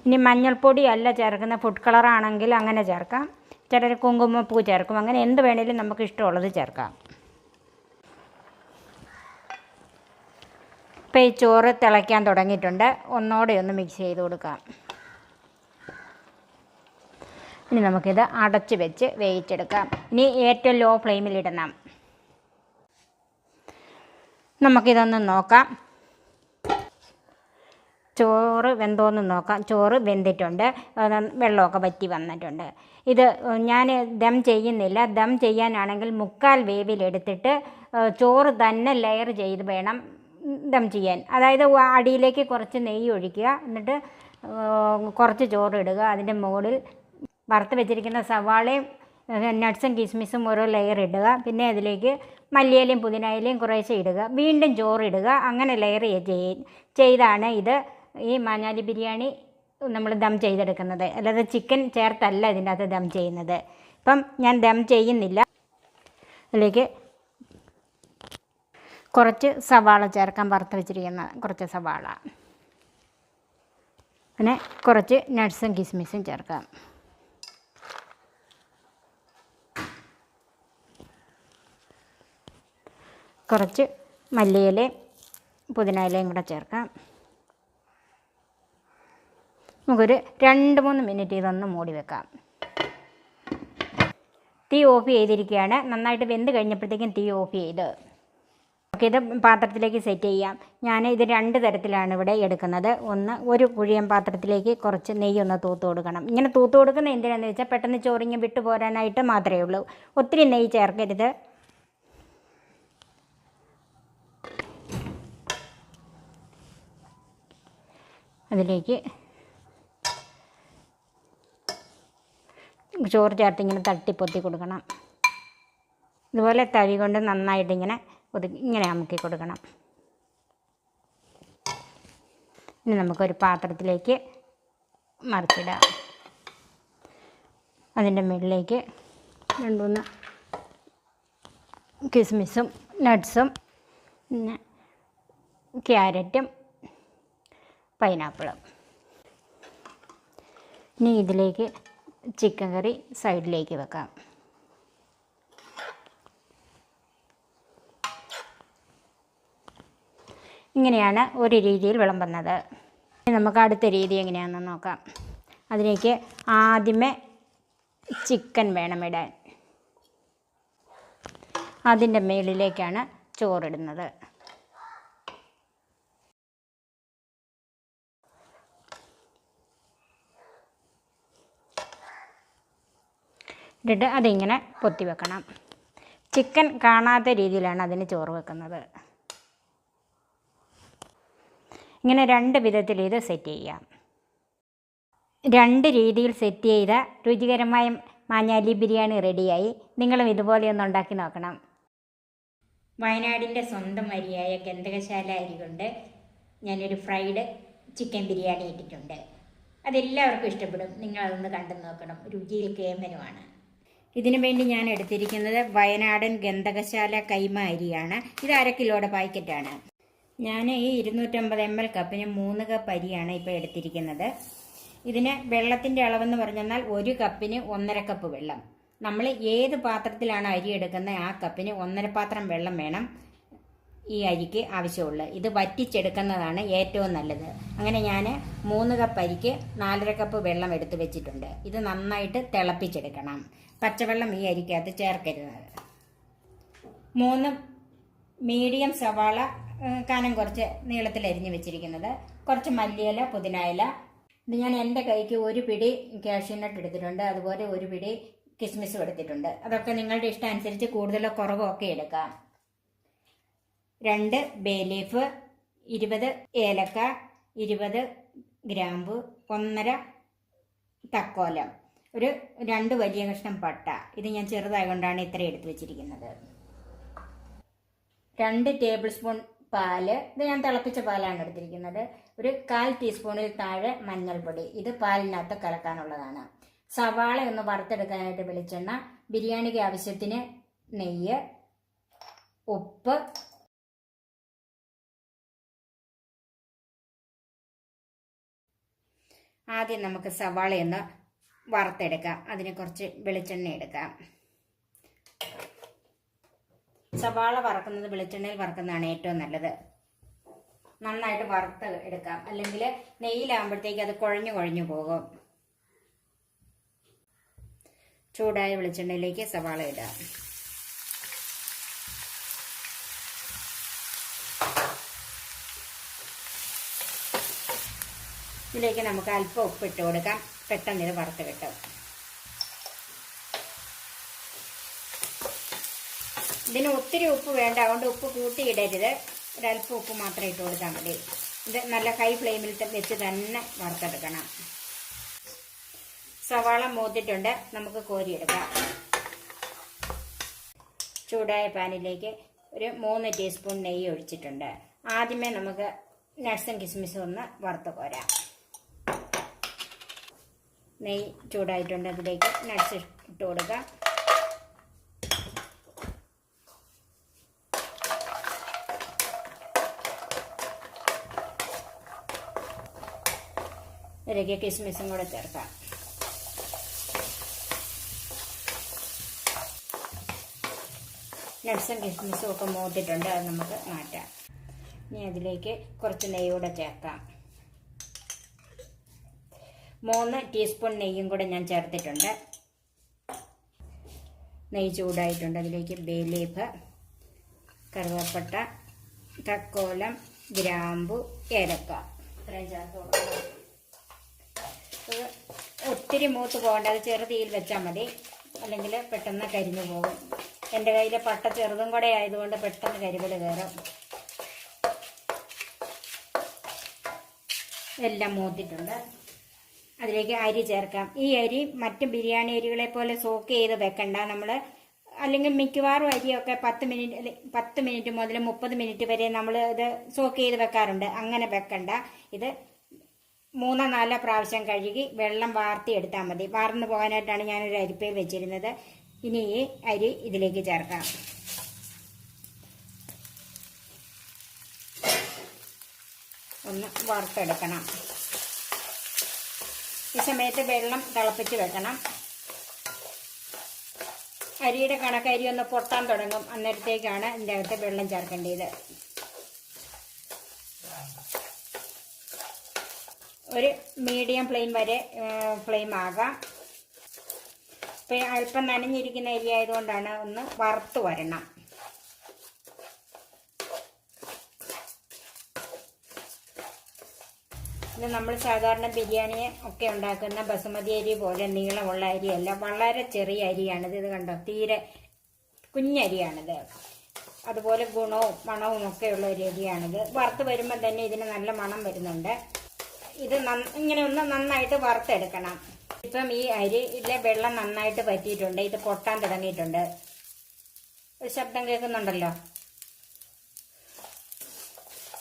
ഇനി മഞ്ഞൾപ്പൊടി അല്ല ചേർക്കുന്ന ഫുഡ് കളറാണെങ്കിൽ അങ്ങനെ ചേർക്കാം. ചിലർ കുങ്കുമപ്പൂ ചേർക്കും. അങ്ങനെ എന്ത് വേണേലും നമുക്ക് ഇഷ്ടമുള്ളത് ചേർക്കാം. ഇപ്പോൾ ഈ ചോറ് തിളയ്ക്കാൻ തുടങ്ങിയിട്ടുണ്ട്. ഒന്നോടെ ഒന്ന് മിക്സ് ചെയ്ത് കൊടുക്കാം. ഇനി നമുക്കിത് അടച്ച് വെച്ച് വേവിച്ചെടുക്കാം. ഇനി ഏറ്റവും ലോ ഫ്ലെയിമിലിടണം. നമുക്കിതൊന്ന് നോക്കാം. ചോറ് വെന്തോന്ന് നോക്കാം. ചോറ് വെന്തിട്ടുണ്ട്. വെള്ളമൊക്കെ വറ്റി വന്നിട്ടുണ്ട്. ഇത് ഞാൻ ദം ചെയ്യുന്നില്ല. ദം ചെയ്യാനാണെങ്കിൽ 1/4 വേവിലെടുത്തിട്ട് ചോറ് തന്നെ ലെയർ ചെയ്ത് വേണം ദം ചെയ്യാൻ. അതായത് അടിയിലേക്ക് കുറച്ച് നെയ്യ് ഒഴിക്കുക. എന്നിട്ട് കുറച്ച് ചോറ് ഇടുക. അതിൻ്റെ മുകളിൽ വറുത്ത് വെച്ചിരിക്കുന്ന സവാളയും നട്ട്സും കിസ്മിസും ഓരോ ലെയർ ഇടുക. പിന്നെ അതിലേക്ക് മല്ലിയിലയും പുതിനയിലയും കുറേശ്ശെ ഇടുക. വീണ്ടും ചോറിടുക. അങ്ങനെ ലെയർ ചെയ്താണ് ഇത് ഈ മഞ്ഞാലി ബിരിയാണി നമ്മൾ ദം ചെയ്തെടുക്കുന്നത്. അല്ലാതെ ചിക്കൻ ചേർത്തല്ല ഇതിൻ്റെ അകത്ത് ദം ചെയ്യുന്നത്. ഇപ്പം ഞാൻ ദം ചെയ്യുന്നില്ല. അതിലേക്ക് കുറച്ച് സവാള ചേർക്കാം. വറുത്ത് വെച്ചിരിക്കുന്ന കുറച്ച് സവാള, പിന്നെ കുറച്ച് നട്ട്സും കിസ്മിസും ചേർക്കാം. കുറച്ച് മല്ലിയിലയും പുതിനയിലയും കൂടെ ചേർക്കാം. നമുക്കൊരു 2-3 മിനിറ്റ് ഇതൊന്ന് മൂടി വെക്കാം. തീ ഓഫ് ചെയ്തിരിക്കുകയാണ്. നന്നായിട്ട് വെന്ത് കഴിഞ്ഞപ്പോഴത്തേക്കും തീ ഓഫ് ചെയ്ത് ഇത് പാത്രത്തിലേക്ക് സെറ്റ് ചെയ്യാം. ഞാൻ ഇത് 2 തരത്തിലാണ് ഇവിടെ എടുക്കുന്നത്. ഒരു കുഴിയൻ പാത്രത്തിലേക്ക് കുറച്ച് നെയ്യൊന്ന് തൂത്ത് കൊടുക്കണം. ഇങ്ങനെ തൂത്ത് കൊടുക്കുന്നത് എന്തിനാണെന്ന് വെച്ചാൽ പെട്ടെന്ന് ചോറിഞ്ഞ് വിട്ടു പോരാനായിട്ട് മാത്രമേ ഉള്ളൂ. ഒത്തിരി നെയ്യ് ചേർക്കരുത്. അതിലേക്ക് ചോറ് ചേർത്ത് ഇങ്ങനെ തട്ടിപ്പൊത്തി കൊടുക്കണം. ഇതുപോലെ തവി കൊണ്ട് നന്നായിട്ട് ഇങ്ങനെ അമുക്കി കൊടുക്കണം. ഇനി നമുക്കൊരു പാത്രത്തിലേക്ക് മറിച്ചിടാം. അതിൻ്റെ മുകളിലേക്ക് 2-3 കിസ്മിസും നട്ട്സും പിന്നെ ക്യാരറ്റും പൈനാപ്പിളും. ഇനി ഇതിലേക്ക് ചിക്കൻ കറി സൈഡിലേക്ക് വെക്കാം. ഇങ്ങനെയാണ് ഒരു രീതിയിൽ വിളമ്പുന്നത്. നമുക്ക് അടുത്ത രീതി എങ്ങനെയാണെന്ന് നോക്കാം. അതിലേക്ക് ആദ്യമേ ചിക്കൻ വേണം ഇടാൻ. അതിൻ്റെ മുകളിലേക്കാണ് ചോറിടുന്നത്. ഇട്ടിട്ട് അതിങ്ങനെ പൊത്തി വെക്കണം. ചിക്കൻ കാണാത്ത രീതിയിലാണ് അതിന് ചോറ് വെക്കുന്നത്. ഇങ്ങനെ 2 വിധത്തിൽ ഇത് സെറ്റ് ചെയ്യാം. 2 രീതിയിൽ സെറ്റ് ചെയ്ത രുചികരമായ മാഞ്ഞാലി ബിരിയാണി റെഡിയായി. നിങ്ങളും ഇതുപോലെ ഒന്ന് ഉണ്ടാക്കി നോക്കണം. വയനാടിൻ്റെ സ്വന്തം അരിയായ ഗന്ധകശാല അരി കൊണ്ട് ഞാനൊരു ഫ്രൈഡ് ചിക്കൻ ബിരിയാണി ഇട്ടിട്ടുണ്ട്. അതെല്ലാവർക്കും ഇഷ്ടപ്പെടും. നിങ്ങളതൊന്ന് കണ്ടു നോക്കണം. രുചിയിൽ കേമനുമാണ്. ഇതിനു വേണ്ടി ഞാൻ എടുത്തിരിക്കുന്നത് വയനാടൻ ഗന്ധകശാല കൈമ അരിയാണ്. ഇത് 1/2 കിലോയുടെ പാക്കറ്റാണ്. ഞാൻ ഈ 250 ml കപ്പിന് 3 കപ്പ് അരിയാണ് ഇപ്പോൾ എടുത്തിരിക്കുന്നത്. ഇതിന് വെള്ളത്തിൻ്റെ അളവെന്ന് പറഞ്ഞാൽ 1 കപ്പിന് 1.5 കപ്പ് വെള്ളം. നമ്മൾ ഏത് പാത്രത്തിലാണ് അരി എടുക്കുന്നത് ആ കപ്പിന് 1.5 പാത്രം വെള്ളം വേണം ഈ അരിക്ക് ആവശ്യമുള്ളത്. ഇത് വറ്റിച്ചെടുക്കുന്നതാണ് ഏറ്റവും നല്ലത്. അങ്ങനെ ഞാൻ 3 കപ്പ് അരിക്ക് 4.5 കപ്പ് വെള്ളം എടുത്തു വെച്ചിട്ടുണ്ട്. ഇത് നന്നായിട്ട് തിളപ്പിച്ചെടുക്കണം. പച്ചവെള്ളം ഈ അരിക്കകത്ത് ചേർക്കരുത്. 3 മീഡിയം സവാള കനം കുറച്ച് നീളത്തിൽ അരിഞ്ഞ് വെച്ചിരിക്കുന്നത്, കുറച്ച് മല്ലിയില, പുതിനയില. ഇത് ഞാൻ എൻ്റെ കൈക്ക് 1 പിടി കാഷ്യൂനട്ട് എടുത്തിട്ടുണ്ട്. അതുപോലെ 1 പിടി കിസ്മിസും എടുത്തിട്ടുണ്ട്. അതൊക്കെ നിങ്ങളുടെ ഇഷ്ടം അനുസരിച്ച് കൂടുതലോ കുറവോ ഒക്കെ എടുക്കാം. 2 ബേ ലീഫ്, 20 ഏലക്ക, 20 ഗ്രാമ്പു, 1.5 തക്കോലം, 2 വലിയ കഷ്ണം പട്ട. ഇത് ഞാൻ ചെറുതായതുകൊണ്ടാണ് ഇത്രയും എടുത്ത് വെച്ചിരിക്കുന്നത്. 2 ടേബിൾ സ്പൂൺ പാല്. ഇത് ഞാൻ തിളപ്പിച്ച പാലാണ് എടുത്തിരിക്കുന്നത്. 1/4 ടീസ്പൂണിൽ താഴെ മഞ്ഞൾപ്പൊടി. ഇത് പാലിനകത്ത് കലക്കാനുള്ളതാണ്. സവാള ഒന്ന് വറുത്തെടുക്കാനായിട്ട് വെളിച്ചെണ്ണ, ബിരിയാണിക്ക് ആവശ്യത്തിന് നെയ്യ്, ഉപ്പ്, ആദ്യം നമുക്ക് സവാളയൊന്ന് വറുത്തെടുക്കാം. അതിന് കുറച്ച് വെളിച്ചെണ്ണ എടുക്കാം. സവാള വറക്കുന്നത് വെളിച്ചെണ്ണയിൽ വറക്കുന്നതാണ് ഏറ്റവും നല്ലത്. നന്നായിട്ട് വറുത്ത് എടുക്കാം, അല്ലെങ്കിൽ നെയ്യിലാകുമ്പോഴത്തേക്ക് അത് കുഴഞ്ഞു പോകും. ചൂടായ വെളിച്ചെണ്ണയിലേക്ക് സവാള ഇടാം. ഇതിലേക്ക് നമുക്ക് അല്പം ഉപ്പ് ഇട്ട് കൊടുക്കാം. പെട്ടെന്ന് ഇത് വറുത്ത് കിട്ടും. ഇതിന് ഒത്തിരി ഉപ്പ് വേണ്ട, അതുകൊണ്ട് ഉപ്പ് കൂട്ടിയിടരുത്. ഒരല്പം ഉപ്പ് മാത്രം ഇട്ട് കൊടുത്താൽ മതി. ഇത് നല്ല ഹൈ ഫ്ലെയിമിൽ വെച്ച് തന്നെ വറുത്തെടുക്കണം. സവാള മൂത്തിട്ടുണ്ട്, നമുക്ക് കോരിയെടുക്കാം. ചൂടായ പാനിലേക്ക് 3 ടീസ്പൂൺ നെയ്യ് ഒഴിച്ചിട്ടുണ്ട്. ആദ്യമേ നമുക്ക് നട്ട്സും കിസ്മിസും ഒന്ന് വറുത്ത് കോരാം. നെയ്യ് ചൂടായിട്ടുണ്ട്, അതിലേക്ക് നട്ട്സ് ഇട്ട് കൊടുക്കാം. ഇതിലേക്ക് കിസ്മിസും കൂടെ ചേർക്കാം. നട്ട്സും കിസ്മിസും ഒക്കെ മൂത്തിട്ടുണ്ട്, അത് നമുക്ക് മാറ്റാം. ഇനി അതിലേക്ക് കുറച്ച് നെയ്യ് കൂടെ ചേർക്കാം. 3 ടീസ്പൂൺ നെയ്യും കൂടെ ഞാൻ ചേർത്തിട്ടുണ്ട്. നെയ്യ് ചൂടായിട്ടുണ്ട്. അതിലേക്ക് ബേ ലീഫ്, കറുവപ്പട്ട, തക്കോലം, ഗ്രാമ്പു, ഏലക്ക ഇത്രയും ചേർത്ത് കൊടുക്കണം. ഒത്തിരി മൂത്ത് പോകേണ്ട, അത് ചെറുതീയിൽ വെച്ചാൽ മതി, അല്ലെങ്കിൽ പെട്ടെന്ന് കരിഞ്ഞു പോകും. എൻ്റെ കയ്യിൽ പട്ട ചെറുതും കൂടെ ആയതുകൊണ്ട് പെട്ടെന്ന് കരികൾ കയറും. എല്ലാം മൂത്തിട്ടുണ്ട്. അതിലേക്ക് അരി ചേർക്കാം. ഈ അരി മറ്റ് ബിരിയാണി അരികളെ പോലെ സോക്ക് ചെയ്ത് വെക്കണ്ട. നമ്മൾ അല്ലെങ്കിൽ മിക്കവാറും അരിയൊക്കെ 10 മിനിറ്റ് മുതൽ 30 മിനിറ്റ് വരെ നമ്മൾ ഇത് സോക്ക് ചെയ്ത് വെക്കാറുണ്ട്. അങ്ങനെ വെക്കണ്ട. ഇത് 3-4 പ്രാവശ്യം കഴുകി വെള്ളം വാർത്തി എടുത്താൽ മതി. വാർന്നു പോകാനായിട്ടാണ് ഞാനൊരു അരിപ്പയിൽ വെച്ചിരുന്നത്. ഇനി ഈ അരി ഇതിലേക്ക് ചേർക്കാം. ഒന്ന് വറുത്തെടുക്കണം. ഈ സമയത്ത് വെള്ളം തിളപ്പിച്ച് വെക്കണം. അരിയുടെ കണക്ക് അരി ഒന്ന് പൊട്ടാൻ തുടങ്ങും. അന്നേരത്തേക്കാണ് ഇതിൻ്റെ അകത്ത് വെള്ളം ചേർക്കേണ്ടത്. ഒരു മീഡിയം ഫ്ലെയിം വരെ ഫ്ലെയിം ആകാം. ഇപ്പം അല്പം നനഞ്ഞിരിക്കുന്ന അരി ആയതുകൊണ്ടാണ് ഒന്ന് വറുത്ത് വരണം. ഇത് നമ്മൾ സാധാരണ ബിരിയാണി ഒക്കെ ഉണ്ടാക്കുന്ന ബസുമതി അരി പോലെ നീളമുള്ള അരിയല്ല, വളരെ ചെറിയ അരിയാണിത്. ഇത് കണ്ടോ, തീരെ കുഞ്ഞരിയാണിത്. അതുപോലെ ഗുണവും മണവും ഒക്കെയുള്ള ഒരു അരിയാണിത്. വറുത്ത് വരുമ്പോൾ തന്നെ ഇതിന് നല്ല മണം വരുന്നുണ്ട്. ഇത് ഇങ്ങനെ ഒന്ന് നന്നായിട്ട് വറുത്തെടുക്കണം. ഇപ്പം ഈ അരിയിലെ വെള്ളം നന്നായിട്ട് പറ്റിയിട്ടുണ്ട്. ഇത് പൊട്ടാൻ തുടങ്ങിയിട്ടുണ്ട്. ഒരു ശബ്ദം കേൾക്കുന്നുണ്ടല്ലോ.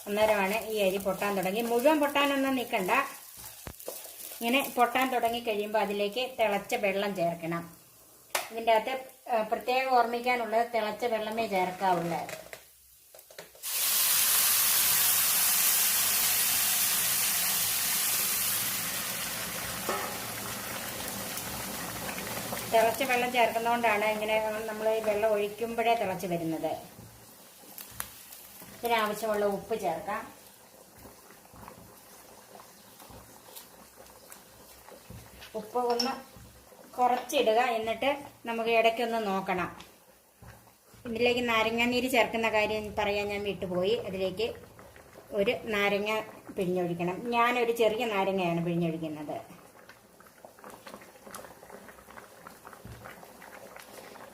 അന്നേരമാണ് ഈ അരി പൊട്ടാൻ തുടങ്ങി. മുഴുവൻ പൊട്ടാനൊന്നും നിൽക്കണ്ട. ഇങ്ങനെ പൊട്ടാൻ തുടങ്ങി കഴിയുമ്പോൾ അതിലേക്ക് തിളച്ച വെള്ളം ചേർക്കണം. ഇതിൻ്റെ അകത്ത് പ്രത്യേകം ഓർമ്മിക്കാനുള്ളത് തിളച്ച വെള്ളമേ ചേർക്കാവുള്ളൂ. തിളച്ച വെള്ളം ചേർക്കുന്നതുകൊണ്ടാണ് ഇങ്ങനെ നമ്മൾ ഈ വെള്ളം ഒഴിക്കുമ്പോഴേ തിളച്ച് വരുന്നത്. ഇതിനാവശ്യമുള്ള ഉപ്പ് ചേർക്കാം. ഉപ്പ് ഒന്ന് കുറച്ചിടുക. എന്നിട്ട് നമുക്ക് ഇടയ്ക്കൊന്ന് നോക്കണം. ഇതിലേക്ക് നാരങ്ങാനീര് ചേർക്കുന്ന കാര്യം പറയാൻ ഞാൻ വിട്ടുപോയി. അതിലേക്ക് ഒരു നാരങ്ങ പിഴിഞ്ഞൊഴിക്കണം. ഞാനൊരു ചെറിയ നാരങ്ങയാണ് പിഴിഞ്ഞൊഴിക്കുന്നത്.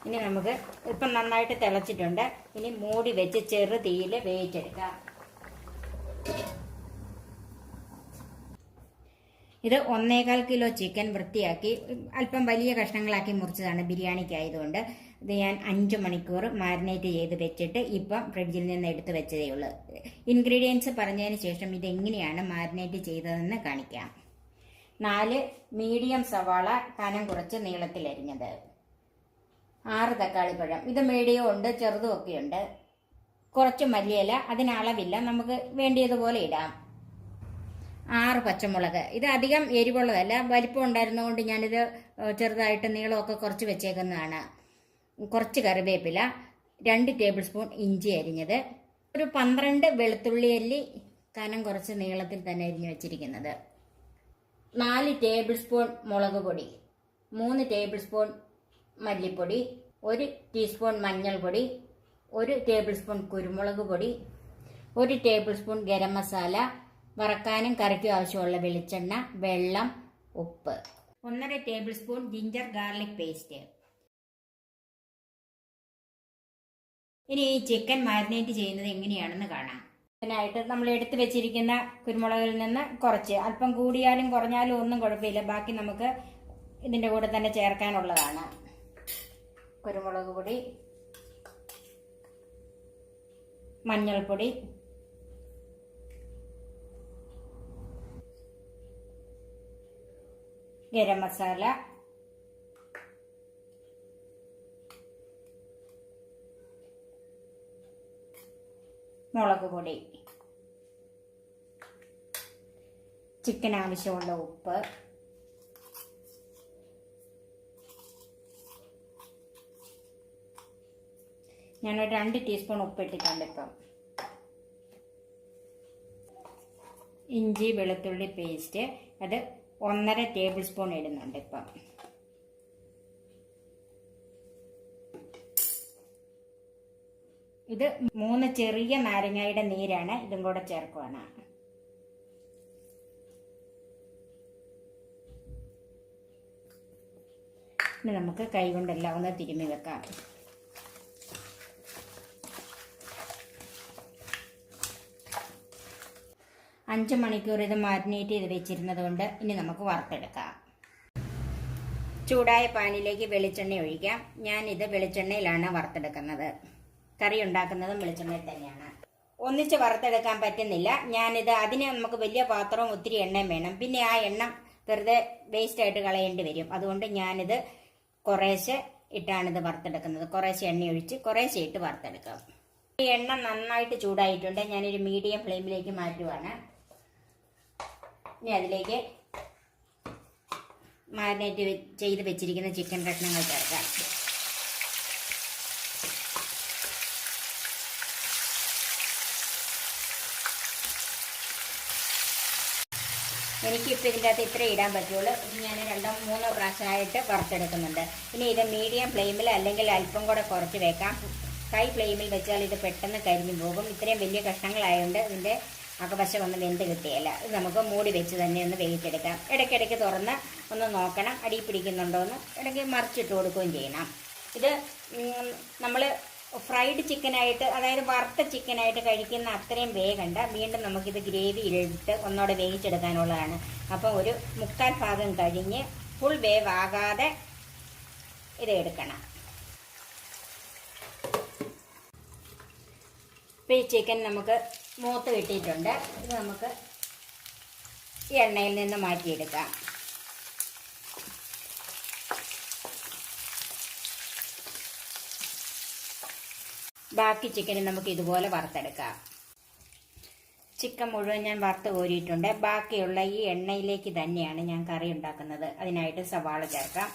ഇനി നമുക്ക് ഇപ്പം നന്നായിട്ട് തിളച്ചിട്ടുണ്ട്. ഇനി മൂടി വെച്ച് ചെറു തീയിൽ വേവിച്ചെടുക്കാം. ഇത് 1.25 കിലോ ചിക്കൻ വൃത്തിയാക്കി അല്പം വലിയ കഷ്ണങ്ങളാക്കി മുറിച്ചതാണ് ബിരിയാണിക്കായതുകൊണ്ട്. ഇത് ഞാൻ 5 മണിക്കൂർ മാരിനേറ്റ് ചെയ്ത് വെച്ചിട്ട് ഇപ്പം ഫ്രിഡ്ജിൽ നിന്ന് എടുത്ത് വെച്ചതേ ഉള്ളൂ. ഇൻഗ്രീഡിയൻസ് പറഞ്ഞതിന് ശേഷം ഇതെങ്ങനെയാണ് മാരിനേറ്റ് ചെയ്തതെന്ന് കാണിക്കാം. 4 മീഡിയം സവാള കനം കുറച്ച് നീളത്തിലരിഞ്ഞത്, 6 തക്കാളിപ്പഴം. ഇത് മീഡിയം ഉണ്ട്, ചെറുതും ഒക്കെ ഉണ്ട്. കുറച്ച് മല്ലിയില, അതിനളവില്ല, നമുക്ക് വേണ്ടിയതുപോലെ ഇടാം. 6 പച്ചമുളക്. ഇത് അധികം എരിവുള്ളതല്ല, വലിപ്പം ഉണ്ടായിരുന്നതുകൊണ്ട് ഞാനിത് ചെറുതായിട്ട് നീളമൊക്കെ കുറച്ച് വെച്ചേക്കുന്നതാണ്. കുറച്ച് കറിവേപ്പില, 2 ടേബിൾ സ്പൂൺ ഇഞ്ചി അരിഞ്ഞത്, ഒരു 12 വെളുത്തുള്ളി അല്ലി കനം കുറച്ച് നീളത്തിൽ തന്നെ അരിഞ്ഞു വെച്ചിരിക്കുന്നത്, 4 ടേബിൾ സ്പൂൺ മുളക് പൊടി, 3 ടേബിൾ സ്പൂൺ മല്ലിപ്പൊടി, 1 ടീസ്പൂൺ മഞ്ഞൾപ്പൊടി, 1 ടേബിൾ സ്പൂൺ കുരുമുളക് പൊടി, 1 ടേബിൾ സ്പൂൺ ഗരം മസാല, വറക്കാനും കറിക്കും ആവശ്യമുള്ള വെളിച്ചെണ്ണ, വെള്ളം, ഉപ്പ്, 1.5 table spoon ginger garlic paste. ഇനി ഈ ചിക്കൻ മാരിനേറ്റ് ചെയ്യുന്നത് എങ്ങനെയാണെന്ന് കാണാം. അതിനായിട്ട് നമ്മൾ എടുത്തു വെച്ചിരിക്കുന്ന കുരുമുളകിൽ നിന്ന് കുറച്ച്, അല്പം കൂടിയാലും കുറഞ്ഞാലും ഒന്നും കുഴപ്പമില്ല, ബാക്കി നമുക്ക് ഇതിൻ്റെ കൂടെ തന്നെ ചേർക്കാനുള്ളതാണ്. കുരുമുളക് പൊടി, മഞ്ഞൾപ്പൊടി, ഗരം മസാല, മുളക് പൊടി, ചിക്കൻ ആവശ്യമുള്ള ഉപ്പ്, ഞാനൊരു 2 ടീസ്പൂൺ ഉപ്പിട്ടിട്ടുണ്ട്. ഇപ്പം ഇഞ്ചി വെളുത്തുള്ളി പേസ്റ്റ്, അത് 1.5 ടേബിൾ സ്പൂൺ ഇടുന്നുണ്ട് ഇപ്പം. ഇത് 3 ചെറിയ നാരങ്ങയുടെ നീരാണ്, ഇതും കൂടെ ചേർക്കുവാണ്. ഇനി നമുക്ക് കൈ കൊണ്ടെല്ലാം ഒന്ന് തിരുമ്മി വെക്കാം. അഞ്ച് മണിക്കൂർ ഇത് മാരിനേറ്റ് ചെയ്ത് വെച്ചിരുന്നത് കൊണ്ട് ഇനി നമുക്ക് വറുത്തെടുക്കാം. ചൂടായ പാനിലേക്ക് വെളിച്ചെണ്ണ ഒഴിക്കാം. ഞാനിത് വെളിച്ചെണ്ണയിലാണ് വറുത്തെടുക്കുന്നത്. കറി ഉണ്ടാക്കുന്നതും വെളിച്ചെണ്ണയിൽ തന്നെയാണ്. ഒന്നിച്ച് വറുത്തെടുക്കാൻ പറ്റുന്നില്ല. ഞാനിത് അതിന് നമുക്ക് വലിയ പാത്രവും ഒത്തിരി എണ്ണയും വേണം. പിന്നെ ആ എണ്ണ വെറുതെ വേസ്റ്റ് ആയിട്ട് കളയേണ്ടി വരും. അതുകൊണ്ട് ഞാനിത് കുറേശ്ശെ ഇട്ടാണിത് വറുത്തെടുക്കുന്നത്. കുറേശ്ശെ എണ്ണ ഒഴിച്ച് കുറേശ്ശെ ഇട്ട് വറുത്തെടുക്കാം. ഈ എണ്ണ നന്നായിട്ട് ചൂടായിട്ടുണ്ട്. ഞാനൊരു മീഡിയം ഫ്ലെയിമിലേക്ക് മാറ്റുവാണ്. ഇനി അതിലേക്ക് മാരിനേറ്റ് ചെയ്ത് വെച്ചിരിക്കുന്ന ചിക്കൻ കഷ്ണങ്ങൾ ചേർക്കാം. എനിക്കിപ്പോൾ ഇതിൻ്റെ അകത്ത് ഇത്രേ ഇടാൻ പറ്റുള്ളൂ. ഞാൻ 2-3 പ്രാവശ്യമായിട്ട് വറുത്തെടുക്കുന്നുണ്ട്. ഇനി ഇത് മീഡിയം ഫ്ലെയിമിൽ അല്ലെങ്കിൽ അല്പം കൂടെ കുറച്ച് വെക്കാം. ഹൈ ഫ്ലെയിമിൽ വെച്ചാൽ ഇത് പെട്ടെന്ന് കരിഞ്ഞു പോകും. ഇത്രയും വലിയ കഷ്ണങ്ങളായതുകൊണ്ട് ഇതിൻ്റെ അകവശം ഒന്ന് വെന്ത് കിട്ടിയല്ല. ഇത് നമുക്ക് മൂടി വെച്ച് തന്നെ ഒന്ന് വേവിച്ചെടുക്കാം. ഇടയ്ക്കിടയ്ക്ക് തുറന്ന് ഒന്ന് നോക്കണം, അടി പിടിക്കുന്നുണ്ടോയെന്ന്. ഇടയ്ക്ക് മറിച്ചിട്ട് കൊടുക്കുകയും ചെയ്യണം. ഇത് നമ്മൾ ഫ്രൈഡ് ചിക്കനായിട്ട്, അതായത് വറുത്ത ചിക്കനായിട്ട് കഴിക്കുന്ന അത്രയും വേഗണ്ട. വീണ്ടും നമുക്കിത് ഗ്രേവിയിലിട്ട് ഒന്നോടെ വേവിച്ചെടുക്കാനുള്ളതാണ്. അപ്പം ഒരു 3/4 ഭാഗം കഴിഞ്ഞ് ഫുൾ വേവ് ആകാതെ ഇത് എടുക്കണം. ഇപ്പം ഈ ചിക്കൻ നമുക്ക് മൂത്ത് കിട്ടിയിട്ടുണ്ട്. ഇത് നമുക്ക് ഈ എണ്ണയിൽ നിന്ന് മാറ്റിയെടുക്കാം. ബാക്കി ചിക്കന് നമുക്ക് ഇതുപോലെ വറുത്തെടുക്കാം. ചിക്കൻ മുഴുവൻ ഞാൻ വറുത്ത് കോരിയിട്ടുണ്ട്. ബാക്കിയുള്ള ഈ എണ്ണയിലേക്ക് തന്നെയാണ് ഞാൻ കറി ഉണ്ടാക്കുന്നത്. അതിനായിട്ട് സവാള ചേർക്കാം.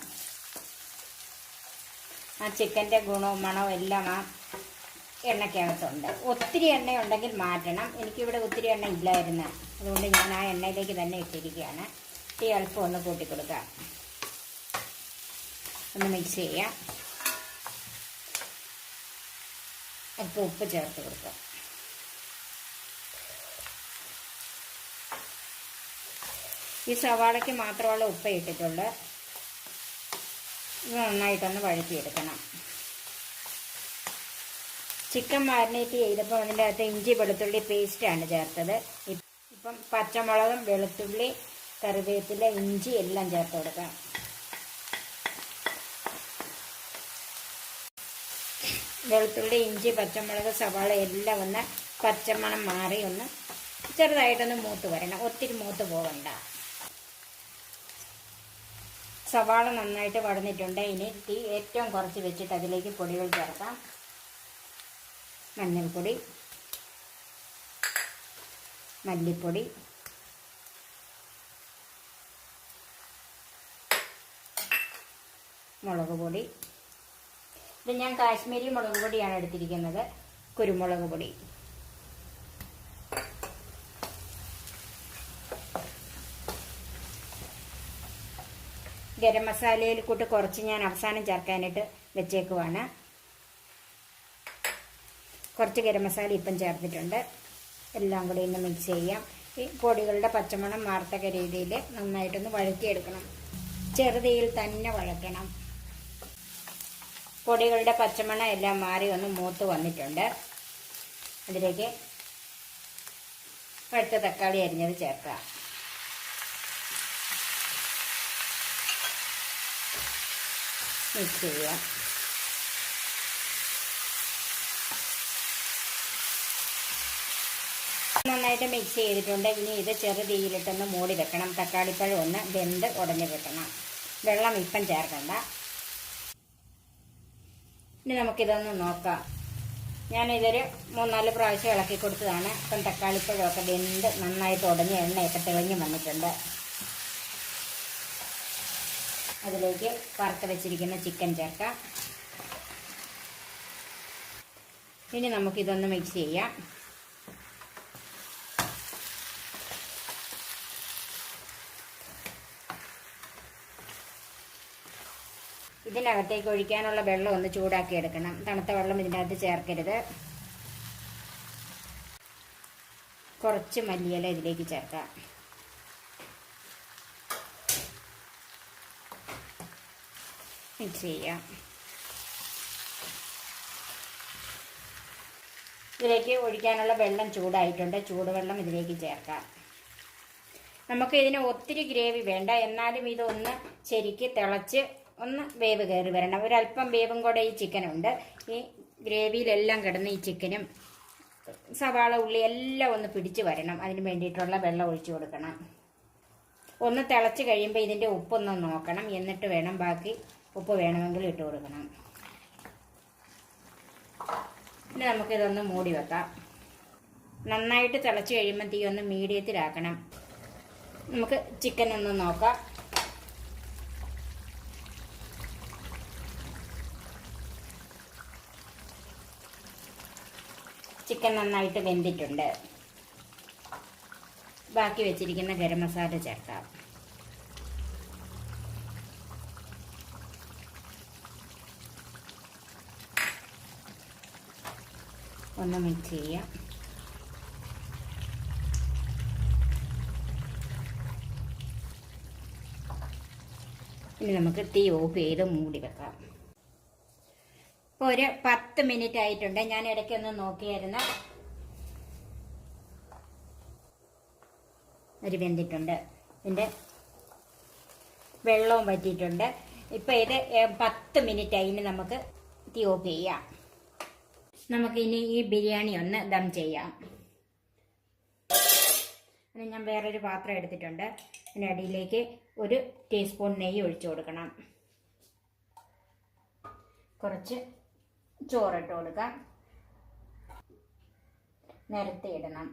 ആ ചിക്കൻ്റെ ഗുണവും മണവും എല്ലാം ആ എണ്ണയ്ക്കകത്തുണ്ട്. ഒത്തിരി എണ്ണ ഉണ്ടെങ്കിൽ മാറ്റണം. എനിക്കിവിടെ ഒത്തിരി എണ്ണ ഇല്ലായിരുന്നു. അതുകൊണ്ട് ഞാൻ ആ എണ്ണയിലേക്ക് തന്നെ ഇട്ടിരിക്കുകയാണ്. ഈ അല്പം ഒന്ന് കൂട്ടിക്കൊടുക്കാം. ഒന്ന് മിക്സ് ചെയ്യാം. അല്പം ഉപ്പ് ചേർത്ത് കൊടുക്കാം. ഈ സവാളയ്ക്ക് മാത്രമുള്ള ഉപ്പ് ഇട്ടിട്ടുള്ളൂ. ഇത് നന്നായിട്ടൊന്ന് വഴറ്റിയെടുക്കണം. ചിക്കൻ മാരിനേറ്റ് ചെയ്തപ്പോൾ അതിൻ്റെ അകത്ത് ഇഞ്ചി വെളുത്തുള്ളി പേസ്റ്റാണ് ചേർത്തത്. ഇപ്പം പച്ചമുളകും വെളുത്തുള്ളി കറിവേപ്പില ഇഞ്ചി എല്ലാം ചേർത്ത് കൊടുക്കാം. വെളുത്തുള്ളി ഇഞ്ചി പച്ചമുളക് സവാള എല്ലാം ഒന്ന് പച്ചമണം മാറി ഒന്ന് ചെറുതായിട്ടൊന്ന് മൂത്ത് വരണം. ഒത്തിരി മൂത്ത് പോകണ്ട. സവാള നന്നായിട്ട് വഴന്നിട്ടുണ്ട്. ഇനി തീ ഏറ്റവും കുറച്ച് വെച്ചിട്ട് അതിലേക്ക് പൊടികൾ ചേർക്കാം. മഞ്ഞൾപ്പൊടി, മല്ലിപ്പൊടി, മുളക് പൊടി. ഇത് ഞാൻ കാശ്മീരി മുളക് പൊടിയാണ് എടുത്തിരിക്കുന്നത്. കുരുമുളക് പൊടി, ഗരം മസാലയിൽ കൂട്ട് കുറച്ച് ഞാൻ അവസാനം ചേർക്കാനായിട്ട് വെച്ചേക്കുവാണ്. കുറച്ച് ഗരം മസാല ഇപ്പം ചേർത്തിട്ടുണ്ട്. എല്ലാം കൂടി ഒന്ന് മിക്സ് ചെയ്യാം. ഈ പൊടികളുടെ പച്ചമണം മാറത്തക്ക രീതിയിൽ നന്നായിട്ടൊന്ന് വഴറ്റിയെടുക്കണം. ചെറുതീയിൽ തന്നെ വഴറ്റണം. പൊടികളുടെ പച്ചമണം എല്ലാം മാറി ഒന്ന് മൂത്ത് വന്നിട്ടുണ്ട്. അതിലേക്ക് പഴുത്ത തക്കാളി അരിഞ്ഞത് ചേർക്കാം. മിക്സ് ചെയ്യാം. നന്നായിട്ട് മിക്സ് ചെയ്തിട്ടുണ്ട്. ഇനി ഇത് ചെറുതീയിലിട്ടൊന്ന് മൂടി വെക്കണം. തക്കാളിപ്പഴം ഒന്ന് വെന്ത് ഉടഞ്ഞു കിട്ടണം. വെള്ളം ഇപ്പം ചേർക്കണ്ട. ഇനി നമുക്കിതൊന്ന് നോക്കാം. ഞാനിതൊരു 3-4 പ്രാവശ്യം ഇളക്കി കൊടുത്തതാണ്. ഇപ്പം തക്കാളിപ്പഴമൊക്കെ വെന്ത് നന്നായിട്ട് ഉടഞ്ഞ് എണ്ണയൊക്കെ തെളിഞ്ഞ് വന്നിട്ടുണ്ട്. അതിലേക്ക് വറുത്ത് വെച്ചിരിക്കുന്ന ചിക്കൻ ചേർക്കാം. ഇനി നമുക്കിതൊന്ന് മിക്സ് ചെയ്യാം. ബിരിയാണിയിലകത്തേക്ക് ഒഴിക്കാനുള്ള വെള്ളം ഒന്ന് ചൂടാക്കി എടുക്കണം. തണുത്ത വെള്ളം ഇതിനകത്ത് ചേർക്കരുത്. കുറച്ച് മല്ലിയില ഇതിലേക്ക് ചേർക്കാം. മിക്സ് ചെയ്യാം. ഇതിലേക്ക് ഒഴിക്കാനുള്ള വെള്ളം ചൂടായിട്ടുണ്ട്. ചൂടുവെള്ളം ഇതിലേക്ക് ചേർക്കാം. നമുക്ക് ഇതിന് ഒത്തിരി ഗ്രേവി വേണ്ട, എന്നാലും ഇതൊന്ന് ശരിക്ക് തിളച്ച് ഒന്ന് വേവ് കയറി വരണം. ഒരല്പം വേവും കൂടെ ഈ ചിക്കനുണ്ട്. ഈ ഗ്രേവിയിലെല്ലാം കിടന്ന് ഈ ചിക്കനും സവാള ഉള്ളി എല്ലാം ഒന്ന് പിടിച്ച് വരണം. അതിന് വേണ്ടിയിട്ടുള്ള വെള്ളം ഒഴിച്ചു കൊടുക്കണം. ഒന്ന് തിളച്ച് കഴിയുമ്പോൾ ഇതിൻ്റെ ഉപ്പൊന്ന് നോക്കണം. എന്നിട്ട് വേണം ബാക്കി ഉപ്പ് വേണമെങ്കിൽ ഇട്ട് കൊടുക്കണം. ഇനി നമുക്കിതൊന്ന് മൂടി വെക്കാം. നന്നായിട്ട് തിളച്ച് കഴിയുമ്പോൾ തീ ഒന്ന് മീഡിയത്തിലാക്കണം. നമുക്ക് ചിക്കൻ ഒന്ന് നോക്കാം. ചിക്കൻ നന്നായിട്ട് വെന്തിട്ടുണ്ട്. ബാക്കി വെച്ചിരിക്കുന്ന ഗരം മസാല ചേർക്കാം. ഒന്ന് മിക്സ് ചെയ്യാം. ഇനി നമുക്ക് തീ ഓഫ് ചെയ്ത് മൂടി വെക്കാം. ഇപ്പോൾ ഒരു 10 മിനിറ്റ് ആയിട്ടുണ്ട്. ഞാൻ ഇടയ്ക്കൊന്ന് നോക്കിയായിരുന്നു. ഒരു വെന്തിട്ടുണ്ട്. ഇതിൻ്റെ വെള്ളവും വറ്റിയിട്ടുണ്ട്. ഇപ്പം ഇത് 10 മിനിറ്റ് ആയി. ഇനി നമുക്ക് തീ ഓഫ് ചെയ്യാം. നമുക്കിനി ഈ ബിരിയാണി ഒന്ന് ദം ചെയ്യാം. അതിന് ഞാൻ വേറൊരു പാത്രം എടുത്തിട്ടുണ്ട്. അതിൻ്റെ അടിയിലേക്ക് 1 ടീസ്പൂൺ നെയ്യ് ഒഴിച്ചു കൊടുക്കണം. കുറച്ച് ചോറിട്ട് കൊടുക്കാം. നിരത്തി ഇടണം.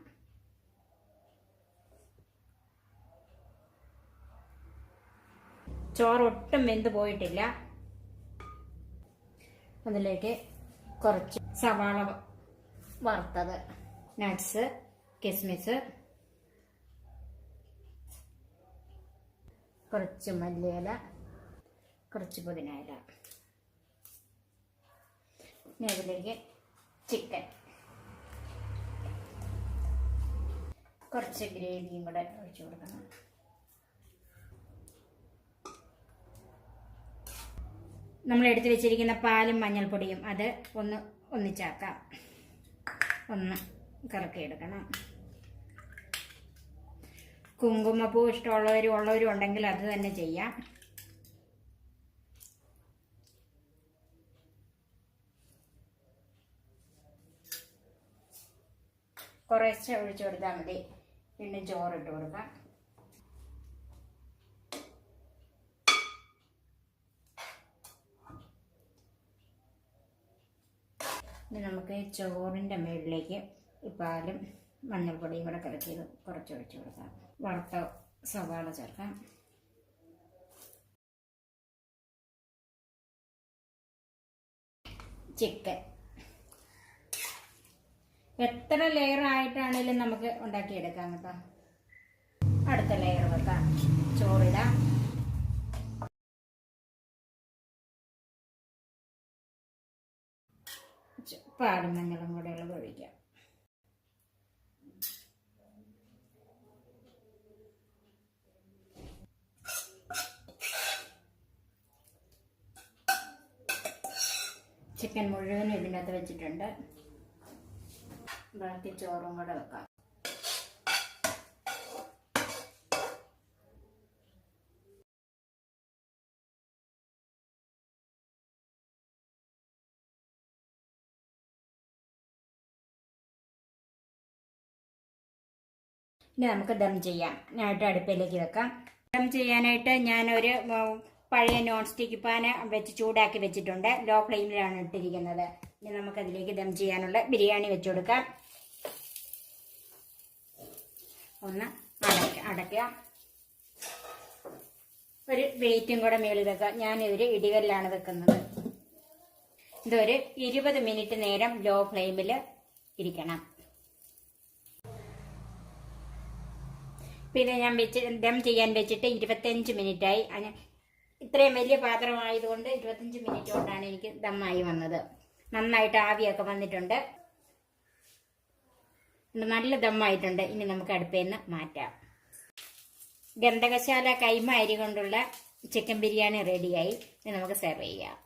ചോറ് ഒട്ടും വെന്ത് പോയിട്ടില്ല. അതിലേക്ക് കുറച്ച് സവാള വറുത്തത്, നട്ട്സ്, കിസ്മിസ്, കുറച്ച് മല്ലിയില, കുറച്ച് പുതിനയില. ഇനി അതിലേക്ക് ചിക്കൻ, കുറച്ച് ഗ്രേവിയും കൂടെ ഒഴിച്ചു കൊടുക്കണം. നമ്മൾ എടുത്തു വെച്ചിരിക്കുന്ന പാലും മഞ്ഞൾപ്പൊടിയും അത് ഒന്ന് ഒന്നിച്ചാക്കാം. ഒന്ന് കറക്കിയെടുക്കണം. കുങ്കുമപ്പൂ ഉള്ളവരും ഉണ്ടെങ്കിൽ അത് തന്നെ ചെയ്യാം. കുറേശ്ശെ ഒഴിച്ചു കൊടുത്താൽ മതി. പിന്നെ ചോറിട്ട് കൊടുക്കാം. ഇനി നമുക്ക് ചോറിൻ്റെ മുകളിലേക്ക് ഈ പാലും മഞ്ഞൾപ്പൊടിയും കൂടെ കലക്കിയത് കുറച്ച് ഒഴിച്ചു കൊടുക്കാം. വറുത്ത സവാള ചേർക്കാം. ചിക്കൻ എത്ര ലെയർ ആയിട്ടാണേലും നമുക്ക് ഉണ്ടാക്കിയെടുക്കാം കേട്ടോ. അടുത്ത ലെയർ വെക്കാം. ചോറിടാം. പാലും മഞ്ഞളും കൂടെ ഉള്ളത് ഒഴിക്കാം. ചിക്കൻ മുഴുവനും ഇതിനകത്ത് വെച്ചിട്ടുണ്ട്. ബാക്കി ചോറും കൂടെ വെക്കാം. ഇനി നമുക്ക് ദം ചെയ്യാം. ഞാനായിട്ട് അടുപ്പിലേക്ക് വെക്കാം. ദം ചെയ്യാനായിട്ട് ഞാനൊരു പഴയ നോൺ സ്റ്റിക്ക് പാന് വെച്ച് ചൂടാക്കി വെച്ചിട്ടുണ്ട്. ലോ ഫ്ലെയിമിലാണ് ഇട്ടിരിക്കുന്നത്. ഇനി നമുക്കതിലേക്ക് ദം ചെയ്യാനുള്ള ബിരിയാണി വെച്ച് കൊടുക്കാം. ഒന്ന് അടയ്ക്കാം. ഒരു വെയിറ്റും കൂടെ മേളിൽ വെക്കാം. ഞാനിതൊരു ഇടികല്ലാണ് വെക്കുന്നത്. ഇതൊരു 20 മിനിറ്റ് നേരം ലോ ഫ്ലെയിമിൽ ഇരിക്കണം. പിന്നെ ഞാൻ ദം ചെയ്യാൻ വെച്ചിട്ട് 25 മിനിറ്റായി. ഇത്രയും വലിയ പാത്രമായതുകൊണ്ട് 25 മിനിറ്റ് കൊണ്ടാണ് എനിക്ക് ദമ്മായി വന്നത്. നന്നായിട്ട് ആവിയൊക്കെ വന്നിട്ടുണ്ട്, നല്ല ദമ്മായിട്ടുണ്ട്. ഇനി നമുക്ക് അടുപ്പിൽ നിന്ന് മാറ്റാം. ഗന്ധകശാല കൈമ അരി കൊണ്ടുള്ള ചിക്കൻ ബിരിയാണി റെഡിയായി. ഇനി നമുക്ക് സെർവ് ചെയ്യാം.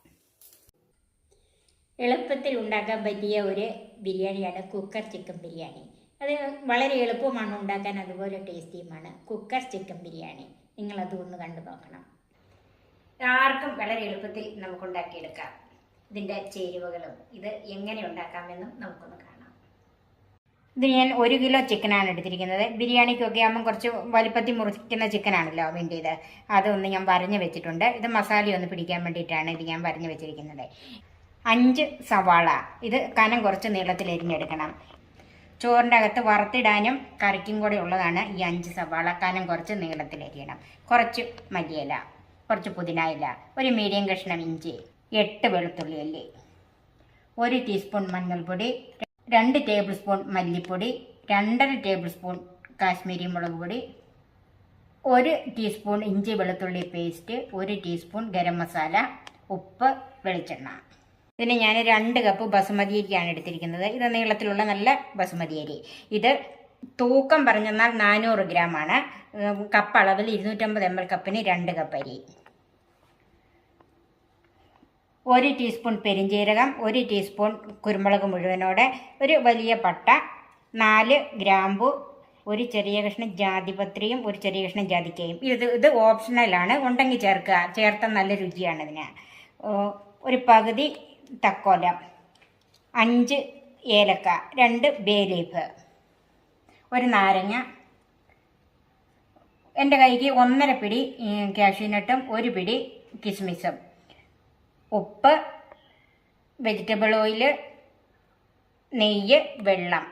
എളുപ്പത്തിൽ ഉണ്ടാക്കാൻ പറ്റിയ ഒരു ബിരിയാണിയാണ് കുക്കർ ചിക്കൻ ബിരിയാണി. അത് വളരെ എളുപ്പമാണ് ഉണ്ടാക്കാൻ, അതുപോലെ ടേസ്റ്റിയുമാണ് കുക്കർ ചിക്കൻ ബിരിയാണി. നിങ്ങളത് ഒന്ന് കണ്ടു നോക്കണം. ആർക്കും വളരെ എളുപ്പത്തിൽ നമുക്കുണ്ടാക്കിയെടുക്കാം. ഇതിൻ്റെ ചേരുവകളും ഇത് എങ്ങനെ ഉണ്ടാക്കാമെന്നും നമുക്കൊന്ന് കാണാം. ഇത് ഞാൻ 1 കിലോ ചിക്കനാണ് എടുത്തിരിക്കുന്നത്. ബിരിയാണിക്കൊക്കെ ആകുമ്പോൾ കുറച്ച് വലിപ്പത്തിൽ മുറിക്കുന്ന ചിക്കനാണല്ലോ വേണ്ടിയത്. അതൊന്ന് ഞാൻ വരഞ്ഞ് വെച്ചിട്ടുണ്ട്. ഇത് മസാലയൊന്ന് പിടിക്കാൻ വേണ്ടിയിട്ടാണ് ഇത് ഞാൻ വരഞ്ഞ് വെച്ചിരിക്കുന്നത്. 5 സവാള, ഇത് കനം കുറച്ച് നീളത്തിൽ എരിഞ്ഞെടുക്കണം. ചോറിൻ്റെ അകത്ത് വറുത്തിടാനും കറിക്കും കൂടെ ഉള്ളതാണ് ഈ 5 സവാള. കനം കുറച്ച് നീളത്തിൽ എരിയണം. കുറച്ച് മല്ലിയില, കുറച്ച് പുതിനയില, ഒരു മീഡിയം കഷ്ണം ഇഞ്ചി, 8 വെളുത്തുള്ളി അല്ലി, 1 ടീസ്പൂൺ മഞ്ഞൾപ്പൊടി, 2 ടേബിൾ സ്പൂൺ മല്ലിപ്പൊടി, 2.5 ടേബിൾ സ്പൂൺ കാശ്മീരി മുളക് പൊടി, 1 ടീസ്പൂൺ ഇഞ്ചി വെളുത്തുള്ളി പേസ്റ്റ്, 1 ടീസ്പൂൺ ഗരം മസാല, ഉപ്പ്, വെളിച്ചെണ്ണ. ഇതിന് ഞാൻ 2 കപ്പ് ബസുമതി അരിയാണ് എടുത്തിരിക്കുന്നത്. ഇത് നീളത്തിലുള്ള നല്ല ബസുമതി അരി. ഇത് തൂക്കം പറഞ്ഞെന്നാൽ 400 ഗ്രാമാണ്. കപ്പ് അളവിൽ 250 ml കപ്പിന് 2 കപ്പ് അരി. 1 ടീസ്പൂൺ പെരിഞ്ജീരകം, 1 ടീസ്പൂൺ കുരുമുളക് മുഴുവനോടെ, ഒരു വലിയ പട്ട, 4 ഗ്രാമ്പു, ഒരു ചെറിയ കഷ്ണം ജാതിപത്രിയും ഒരു ചെറിയ കഷ്ണം ജാതിക്കയും. ഇത് ഓപ്ഷണലാണ്, ഉണ്ടെങ്കിൽ ചേർക്കുക. ചേർത്താൽ നല്ല രുചിയാണ് ഇതിന്. ഒരു പകുതി തക്കോലം, 5 ഏലക്ക, 2 ബേ ലീഫ്, ഒരു നാരങ്ങ, എൻ്റെ കൈക്ക് 1.5 പിടി കാഷ്യൂനട്ടും 1 പിടി കിസ്മിസും, ഉപ്പ്, വെജിറ്റബിൾ ഓയിൽ, നെയ്യ്, വെള്ളം,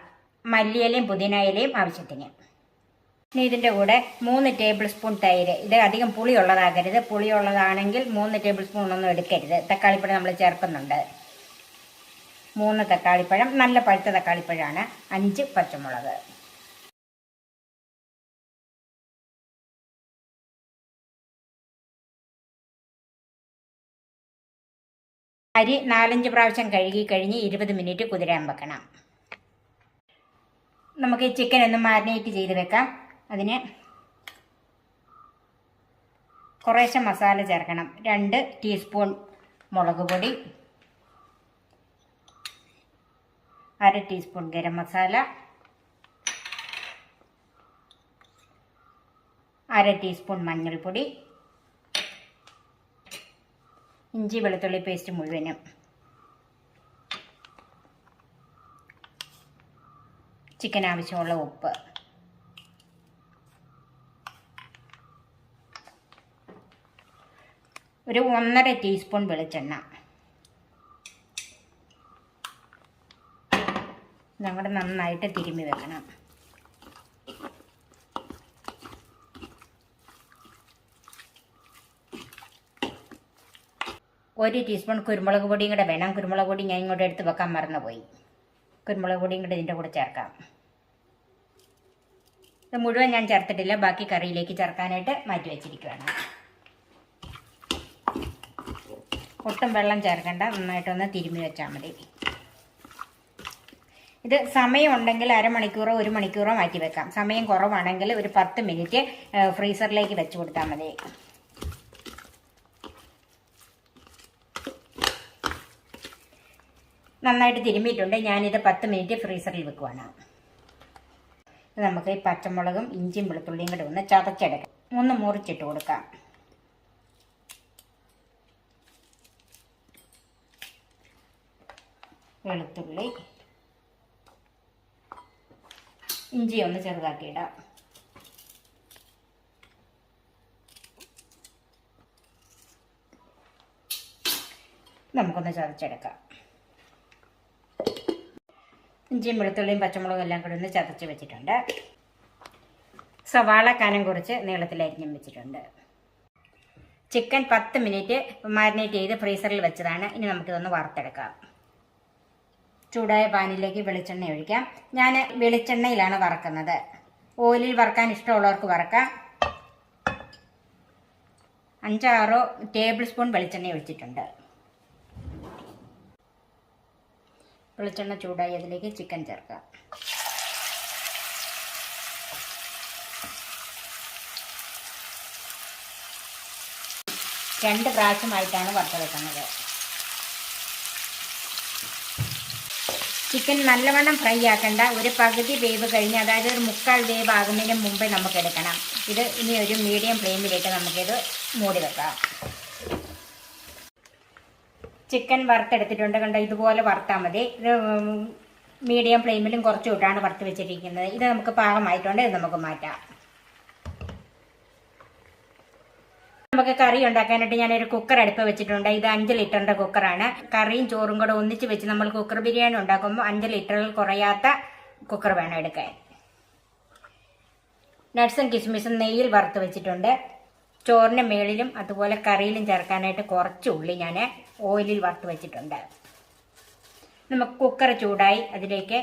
മല്ലിയിലയും പുതിനയിലയും ആവശ്യത്തിന്. ഇനി ഇതിൻ്റെ കൂടെ 3 ടേബിൾ സ്പൂൺ തൈര്. ഇത് അധികം പുളിയുള്ളതാകരുത്. പുളിയുള്ളതാണെങ്കിൽ 3 ടേബിൾ സ്പൂൺ ഒന്നും എടുക്കരുത്. തക്കാളിപ്പഴം നമ്മൾ ചേർക്കുന്നുണ്ട്. 3 തക്കാളിപ്പഴം, നല്ല പഴുത്ത തക്കാളിപ്പഴമാണ്. 5 പച്ചമുളക്. അരി 4-5 പ്രാവശ്യം കഴുകി കഴിഞ്ഞ് 20 മിനിറ്റ് കുതിരാൻ വെക്കണം. നമുക്ക് ഈ ചിക്കൻ ഒന്ന് മാരിനേറ്റ് ചെയ്ത് വെക്കാം. അതിന് കുറേശ്ശെ മസാല ചേർക്കണം. 2 ടീസ്പൂൺ മുളക് പൊടി, 1/2 ടീസ്പൂൺ ഗരം മസാല, 1/2 ടീസ്പൂൺ മഞ്ഞൾപ്പൊടി, ഇഞ്ചി വെളുത്തുള്ളി പേസ്റ്റ് മുഴുവനും, ചിക്കൻ ആവശ്യമുള്ള ഉപ്പ്, ഒരു 1.5 ടീസ്പൂൺ വെളിച്ചെണ്ണ. ഞങ്ങൾ നന്നായിട്ട് തിരുമ്മി വെക്കണം. ഒരു ടീസ്പൂൺ കുരുമുളക് പൊടിയും കൂടെ വേണം. കുരുമുളക് പൊടി ഞാൻ ഇങ്ങോട്ട് എടുത്ത് വെക്കാൻ മറന്നുപോയി. കുരുമുളക് പൊടിയും കൂടെ ഇതിൻ്റെ കൂടെ ചേർക്കാം. ഇത് മുഴുവൻ ഞാൻ ചേർത്തിട്ടില്ല, ബാക്കി കറിയിലേക്ക് ചേർക്കാനായിട്ട് മാറ്റി വെച്ചിരിക്കുകയാണ്. ഒട്ടും വെള്ളം ചേർക്കണ്ട, നന്നായിട്ടൊന്ന് തിരുമ്മി വെച്ചാൽ മതി. ഇത് സമയമുണ്ടെങ്കിൽ അരമണിക്കൂറോ 1 മണിക്കൂറോ മാറ്റി വെക്കാം. സമയം കുറവാണെങ്കിൽ ഒരു 10 മിനിറ്റ് ഫ്രീസറിലേക്ക് വെച്ച് കൊടുത്താൽ മതി. നന്നായിട്ട് തിരുമ്മിയിട്ടുണ്ട്. ഞാനിത് 10 മിനിറ്റ് ഫ്രീസറിൽ വെക്കുവാണ്. നമുക്ക് ഈ പച്ചമുളകും ഇഞ്ചിയും വെളുത്തുള്ളിയും കൂടെ ഒന്ന് ചതച്ചെടുക്കാം. ഒന്ന് മുറിച്ചിട്ട് കൊടുക്കാം. വെളുത്തുള്ളി, ഇഞ്ചി ഒന്ന് ചെറുതാക്കിയിടാം. നമുക്കൊന്ന് ചതച്ചെടുക്കാം. ഇഞ്ചിയും വെളുത്തുള്ളിയും പച്ചമുളകും എല്ലാം കൂടി ഒന്ന് ചതച്ച് വെച്ചിട്ടുണ്ട്. സവാള കനം കുറച്ച് നീളത്തിൽ അരിഞ്ഞും വെച്ചിട്ടുണ്ട്. ചിക്കൻ 10 മിനിറ്റ് മാരിനേറ്റ് ചെയ്ത് ഫ്രീസറിൽ വെച്ചതാണ്. ഇനി നമുക്കിതൊന്ന് വറുത്തെടുക്കാം. ചൂടായ പാനിലേക്ക് വെളിച്ചെണ്ണ ഒഴിക്കാം. ഞാൻ വെളിച്ചെണ്ണയിലാണ് വറക്കുന്നത്. ഓയിലിൽ വറക്കാൻ ഇഷ്ടമുള്ളവർക്ക് വറക്കാം. 5-6 ടേബിൾ സ്പൂൺ വെളിച്ചെണ്ണ ഒഴിച്ചിട്ടുണ്ട്. വെളിച്ചെണ്ണ ചൂടായി അതിലേക്ക് ചിക്കൻ ചേർക്കാം. രണ്ട് പ്രാവശ്യമായിട്ടാണ് വറുത്തെടുക്കുന്നത്. ചിക്കൻ നല്ലവണ്ണം ഫ്രൈ ആക്കണ്ട, ഒരു പകുതി വേവ് കഴിഞ്ഞ്, അതായത് ഒരു 3/4 വേവ് ആകുന്നതിന് മുമ്പേ നമുക്ക് എടുക്കണം. ഇത് ഇനി ഒരു മീഡിയം ഫ്ലെയിമിലിട്ട് നമുക്കിത് മൂടി വെക്കാം. ചിക്കൻ വറുത്തെടുത്തിട്ടുണ്ട്, കണ്ടോ, ഇതുപോലെ വറുത്താൽ മതി. ഇത് മീഡിയം ഫ്ലെയിമിലും കുറച്ച് വിട്ടാണ് വറുത്ത് വെച്ചിരിക്കുന്നത്. ഇത് നമുക്ക് പാകമായിട്ടുണ്ട്, ഇത് നമുക്ക് മാറ്റാം. നമുക്ക് കറി ഉണ്ടാക്കാനായിട്ട് ഞാനൊരു കുക്കർ അടുപ്പ് വെച്ചിട്ടുണ്ട്. ഇത് 5 ലിറ്ററിന്റെ കുക്കറാണ്. കറിയും ചോറും കൂടെ ഒന്നിച്ച് വെച്ച് നമ്മൾ കുക്കർ ബിരിയാണി ഉണ്ടാക്കുമ്പോൾ 5 ലിറ്ററിൽ കുറയാത്ത കുക്കർ വേണം എടുക്കാൻ. നട്ട്സും കിസ്മിസും നെയ്യിൽ വറുത്ത് വെച്ചിട്ടുണ്ട്. ചോറിന് മേളിലും അതുപോലെ കറിയിലും ചേർക്കാനായിട്ട് കുറച്ച് ഉള്ളി ഞാൻ ഓയിലിൽ വറുത്ത് വെച്ചിട്ടുണ്ട്. നമുക്ക് കുക്കർ ചൂടായി അതിലേക്ക്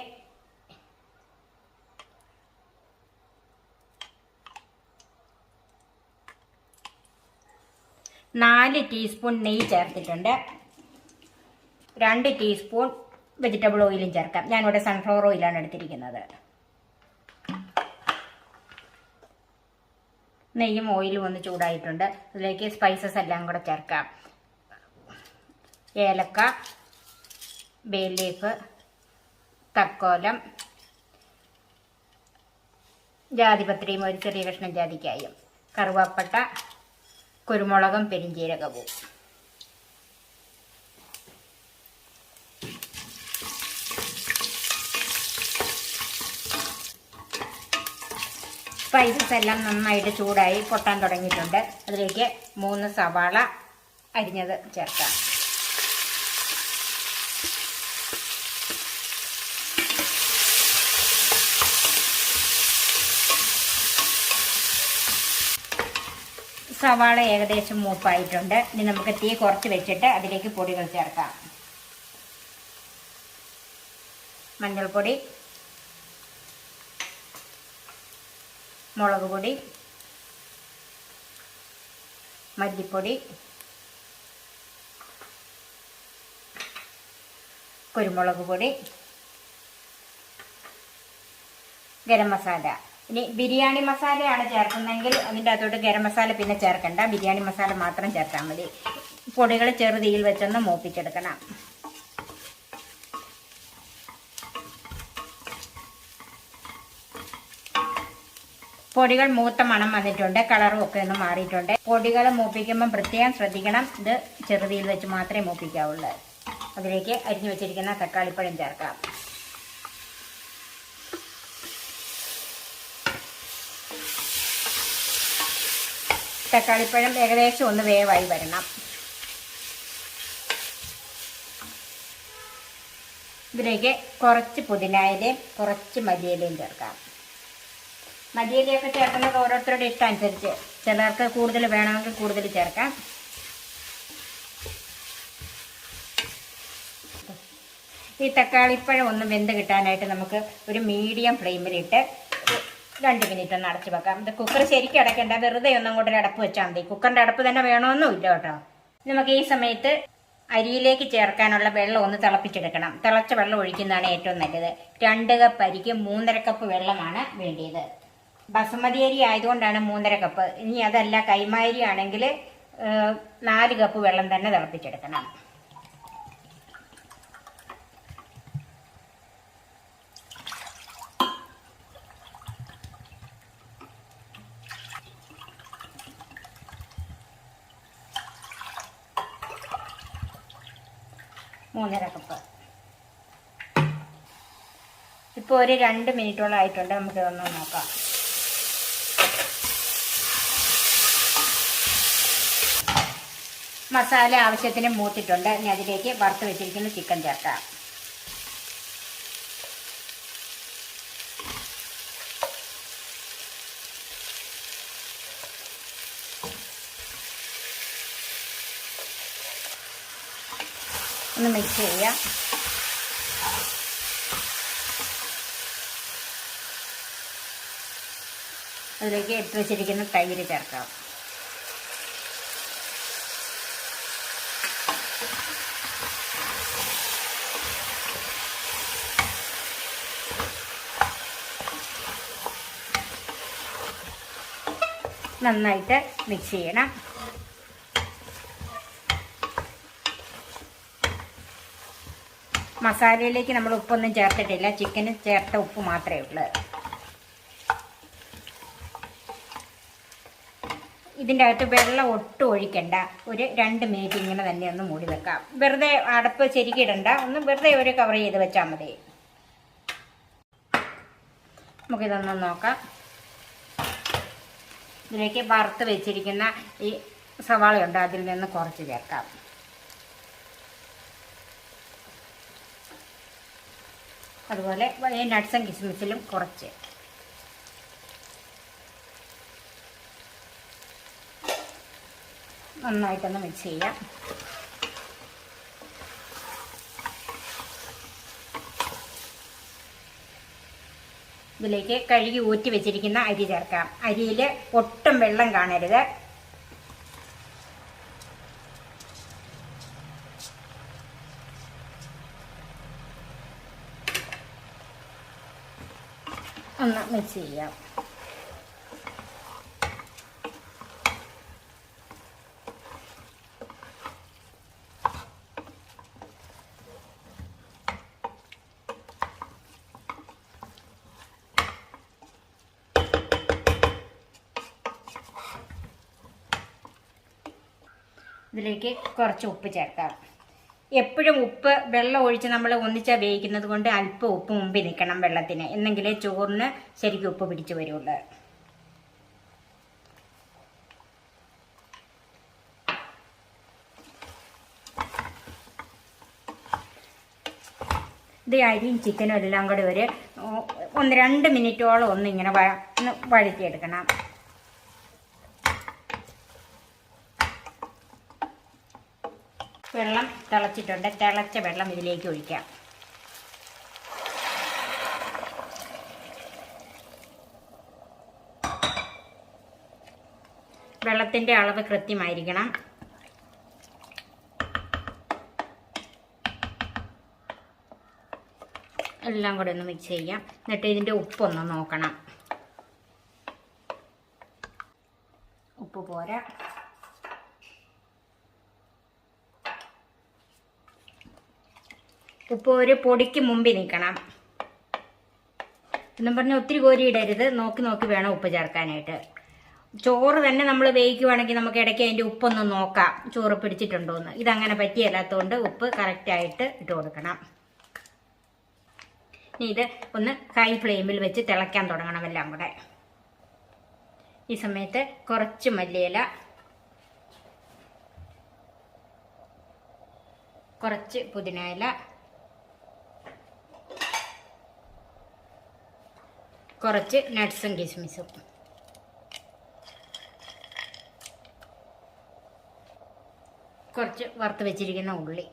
നാല് ടീസ്പൂൺ നെയ്യ് ചേർത്തിട്ടുണ്ട്. 2 ടീസ്പൂൺ വെജിറ്റബിൾ ഓയിലും ചേർക്കാം. ഞാനിവിടെ സൺഫ്ലവർ ഓയിലാണ് എടുത്തിരിക്കുന്നത്. നെയ്യും ഓയിലും ഒന്ന് ചൂടായിട്ടുണ്ട്. അതിലേക്ക് സ്പൈസസ് എല്ലാം കൂടെ ചേർക്കാം. ഏലക്ക, ബേ ലീഫ്, തക്കോലം, ജാതിപത്രിയും ഒരു ചെറിയ കഷ്ണം ജാതിക്കായും, കറുവാപ്പട്ട, കുരുമുളകും പെരിഞ്ചീരകവും. സ്പൈസസ് എല്ലാം നന്നായിട്ട് ചൂടായി പൊട്ടാൻ തുടങ്ങിയിട്ടുണ്ട്. അതിലേക്ക് 3 സവാള അരിഞ്ഞത് ചേർക്കാം. സവാള ഏകദേശം മൂപ്പായിട്ടുണ്ട്. ഇനി നമുക്ക് തീ കുറച്ച് വെച്ചിട്ട് അതിലേക്ക് പൊടികൾ ചേർക്കാം. മഞ്ഞൾപ്പൊടി, മുളക് പൊടി, മല്ലിപ്പൊടി, കുരുമുളക് പൊടി, ഗരം മസാല. ഇനി ബിരിയാണി മസാലയാണ് ചേർക്കുന്നതെങ്കിൽ അതിൻ്റെ അകത്തോട്ട് ഗരം മസാല പിന്നെ ചേർക്കണ്ട, ബിരിയാണി മസാല മാത്രം ചേർത്താൽ മതി. പൊടികൾ ചെറുതീയിൽ വെച്ചൊന്ന് മൂപ്പിച്ചെടുക്കണം. പൊടികൾ മൂത്ത മണം വന്നിട്ടുണ്ട്, കളറും ഒക്കെ ഒന്ന് മാറിയിട്ടുണ്ട്. പൊടികൾ മൂപ്പിക്കുമ്പം പ്രത്യേകം ശ്രദ്ധിക്കണം, ഇത് ചെറുതീയിൽ വെച്ച് മാത്രമേ മൂപ്പിക്കാവുള്ളൂ. അതിലേക്ക് അരിഞ്ഞു വെച്ചിരിക്കുന്ന തക്കാളിപ്പഴം ചേർക്കാം. തക്കാളിപ്പഴം ഏകദേശം ഒന്ന് വേവായി വരണം. ഇതിലേക്ക് കുറച്ച് പുതിനയിലയും കുറച്ച് മല്ലിയിലയും ചേർക്കാം. മല്ലിയിലയൊക്കെ ചേർക്കുന്നത് ഓരോരുത്തരുടെ ഇഷ്ടം അനുസരിച്ച്, ചിലർക്ക് കൂടുതൽ വേണമെങ്കിൽ കൂടുതൽ ചേർക്കാം. ഈ തക്കാളിപ്പഴം ഒന്ന് വെന്ത് കിട്ടാനായിട്ട് നമുക്ക് ഒരു മീഡിയം ഫ്ലെയിമിലിട്ട് 2 മിനിറ്റ് ഒന്ന് അടച്ചു വെക്കാം. ഇത് കുക്കർ ശരിക്കും അടയ്ക്കേണ്ട, വെറുതെ ഒന്നും അങ്ങോട്ടൊരു അടപ്പ് വെച്ചാൽ മതി. കുക്കറിൻ്റെ അടപ്പ് തന്നെ വേണമെന്നും ഇല്ല കേട്ടോ. നമുക്ക് ഈ സമയത്ത് അരിയിലേക്ക് ചേർക്കാനുള്ള വെള്ളം ഒന്ന് തിളപ്പിച്ചെടുക്കണം. തിളച്ച വെള്ളം ഒഴിക്കുന്നതാണ് ഏറ്റവും നല്ലത്. 2 കപ്പ് അരിക്ക് 3.5 കപ്പ് വെള്ളമാണ് വേണ്ടിയത്. ബസുമതി അരി ആയതുകൊണ്ടാണ് 3.5 കപ്പ്. ഇനി അതല്ല കൈമ അരി ആണെങ്കിൽ 4 കപ്പ് വെള്ളം തന്നെ തിളപ്പിച്ചെടുക്കണം. മൂന്നര കപ്പ്. ഇപ്പോൾ ഒരു 2 മിനിറ്റോളം ആയിട്ടുണ്ട്. നമുക്കിതൊന്ന് നോക്കാം. മസാല ആവശ്യത്തിന് മൂത്തിട്ടുണ്ട്. ഇനി അതിലേക്ക് വറുത്ത് വെച്ചിരിക്കുന്ന ചിക്കൻ ചേർക്കാം. ഒന്ന് മിക്സ് ചെയ്യാം. അതിലേക്ക് എടുത്ത് വെച്ചിരിക്കുന്ന തൈര് ചേർക്കാം. നന്നായിട്ട് മിക്സ് ചെയ്യണം. മസാലയിലേക്ക് നമ്മൾ ഉപ്പൊന്നും ചേർത്തിട്ടില്ല, ചിക്കന് ചേർത്ത ഉപ്പ് മാത്രമേ ഉള്ളൂ. ഇതിൻ്റെ അകത്ത് വെള്ളം ഒട്ടും ഒഴിക്കണ്ട. ഒരു 2 മിനിറ്റ് ഇങ്ങനെ തന്നെ ഒന്ന് മൂടി വെക്കാം. വെറുതെ അടപ്പ് ശരിക്കിടണ്ട, ഒന്ന് വെറുതെ ഒരു കവർ ചെയ്ത് വെച്ചാൽ മതി. നമുക്കിതൊന്ന് നോക്കാം. ഇതിലേക്ക് വറുത്ത് വെച്ചിരിക്കുന്ന ഈ സവാളയുണ്ട്, അതിൽ നിന്ന് കുറച്ച് ചേർക്കാം. അതുപോലെ നട്ട്സും കിസ്മിസിലും കുറച്ച്. നന്നായിട്ടൊന്ന് മിക്സ് ചെയ്യാം. ഇതിലേക്ക് കഴുകി ഊറ്റി വെച്ചിരിക്കുന്ന അരി ചേർക്കാം. അരിയിൽ ഒട്ടും വെള്ളം കാണരുത്. ഒന്ന് മിക്സ് ചെയ്യാം. ഇതിലേക്ക് കുറച്ച് ഉപ്പ് ചേർക്കാം. എപ്പോഴും ഉപ്പ് വെള്ളം ഒഴിച്ച് നമ്മൾ ഒന്നിച്ചാൽ വേവിക്കുന്നത് കൊണ്ട് അല്പം ഉപ്പ് മുമ്പിൽ നിൽക്കണം വെള്ളത്തിന്, എന്നെങ്കിലേ ചോറിന് ശരിക്കും ഉപ്പ് പിടിച്ചു വരുള്ളൂ. ഇത് അരിയും ചിക്കനും എല്ലാം കൂടി ഒരു 1-2 മിനിറ്റോളം ഒന്നിങ്ങനെ വഴറ്റിയെടുക്കണം. വെള്ളം തിളച്ചിട്ടുണ്ട്. തിളച്ച വെള്ളം ഇതിലേക്ക് ഒഴിക്കാം. വെള്ളത്തിൻ്റെ അളവ് കൃത്യമായിരിക്കണം. എല്ലാം കൂടെ ഒന്ന് മിക്സ് ചെയ്യാം. എന്നിട്ട് ഇതിൻ്റെ ഉപ്പൊന്ന് നോക്കണം. ഉപ്പ് പോരാ. ഉപ്പ് ഒരു പൊടിക്ക് മുമ്പിൽ നിൽക്കണം. എന്നും പറഞ്ഞാൽ ഒത്തിരി കോരി ഇടരുത്. നോക്കി നോക്കി വേണം ഉപ്പ് ചേർക്കാനായിട്ട്. ചോറ് തന്നെ നമ്മൾ വേവിക്കുവാണെങ്കിൽ നമുക്ക് ഇടയ്ക്ക് അതിൻ്റെ ഉപ്പൊന്ന് നോക്കാം, ചോറ് പിടിച്ചിട്ടുണ്ടോയെന്ന്. ഇതങ്ങനെ പറ്റിയല്ലാത്തതുകൊണ്ട് ഉപ്പ് കറക്റ്റായിട്ട് ഇട്ട് കൊടുക്കണം. ഇനി ഇത് ഒന്ന് ഹൈ ഫ്ലെയിമിൽ വെച്ച് തിളയ്ക്കാൻ തുടങ്ങണം എല്ലാം കൂടെ. ഈ സമയത്ത് കുറച്ച് മല്ലിയില, കുറച്ച് പുതിനയില, കുറച്ച് നട്ട്സും കിസ്മിസും, കുറച്ച് വറുത്ത് വെച്ചിരിക്കുന്ന ഉള്ളി,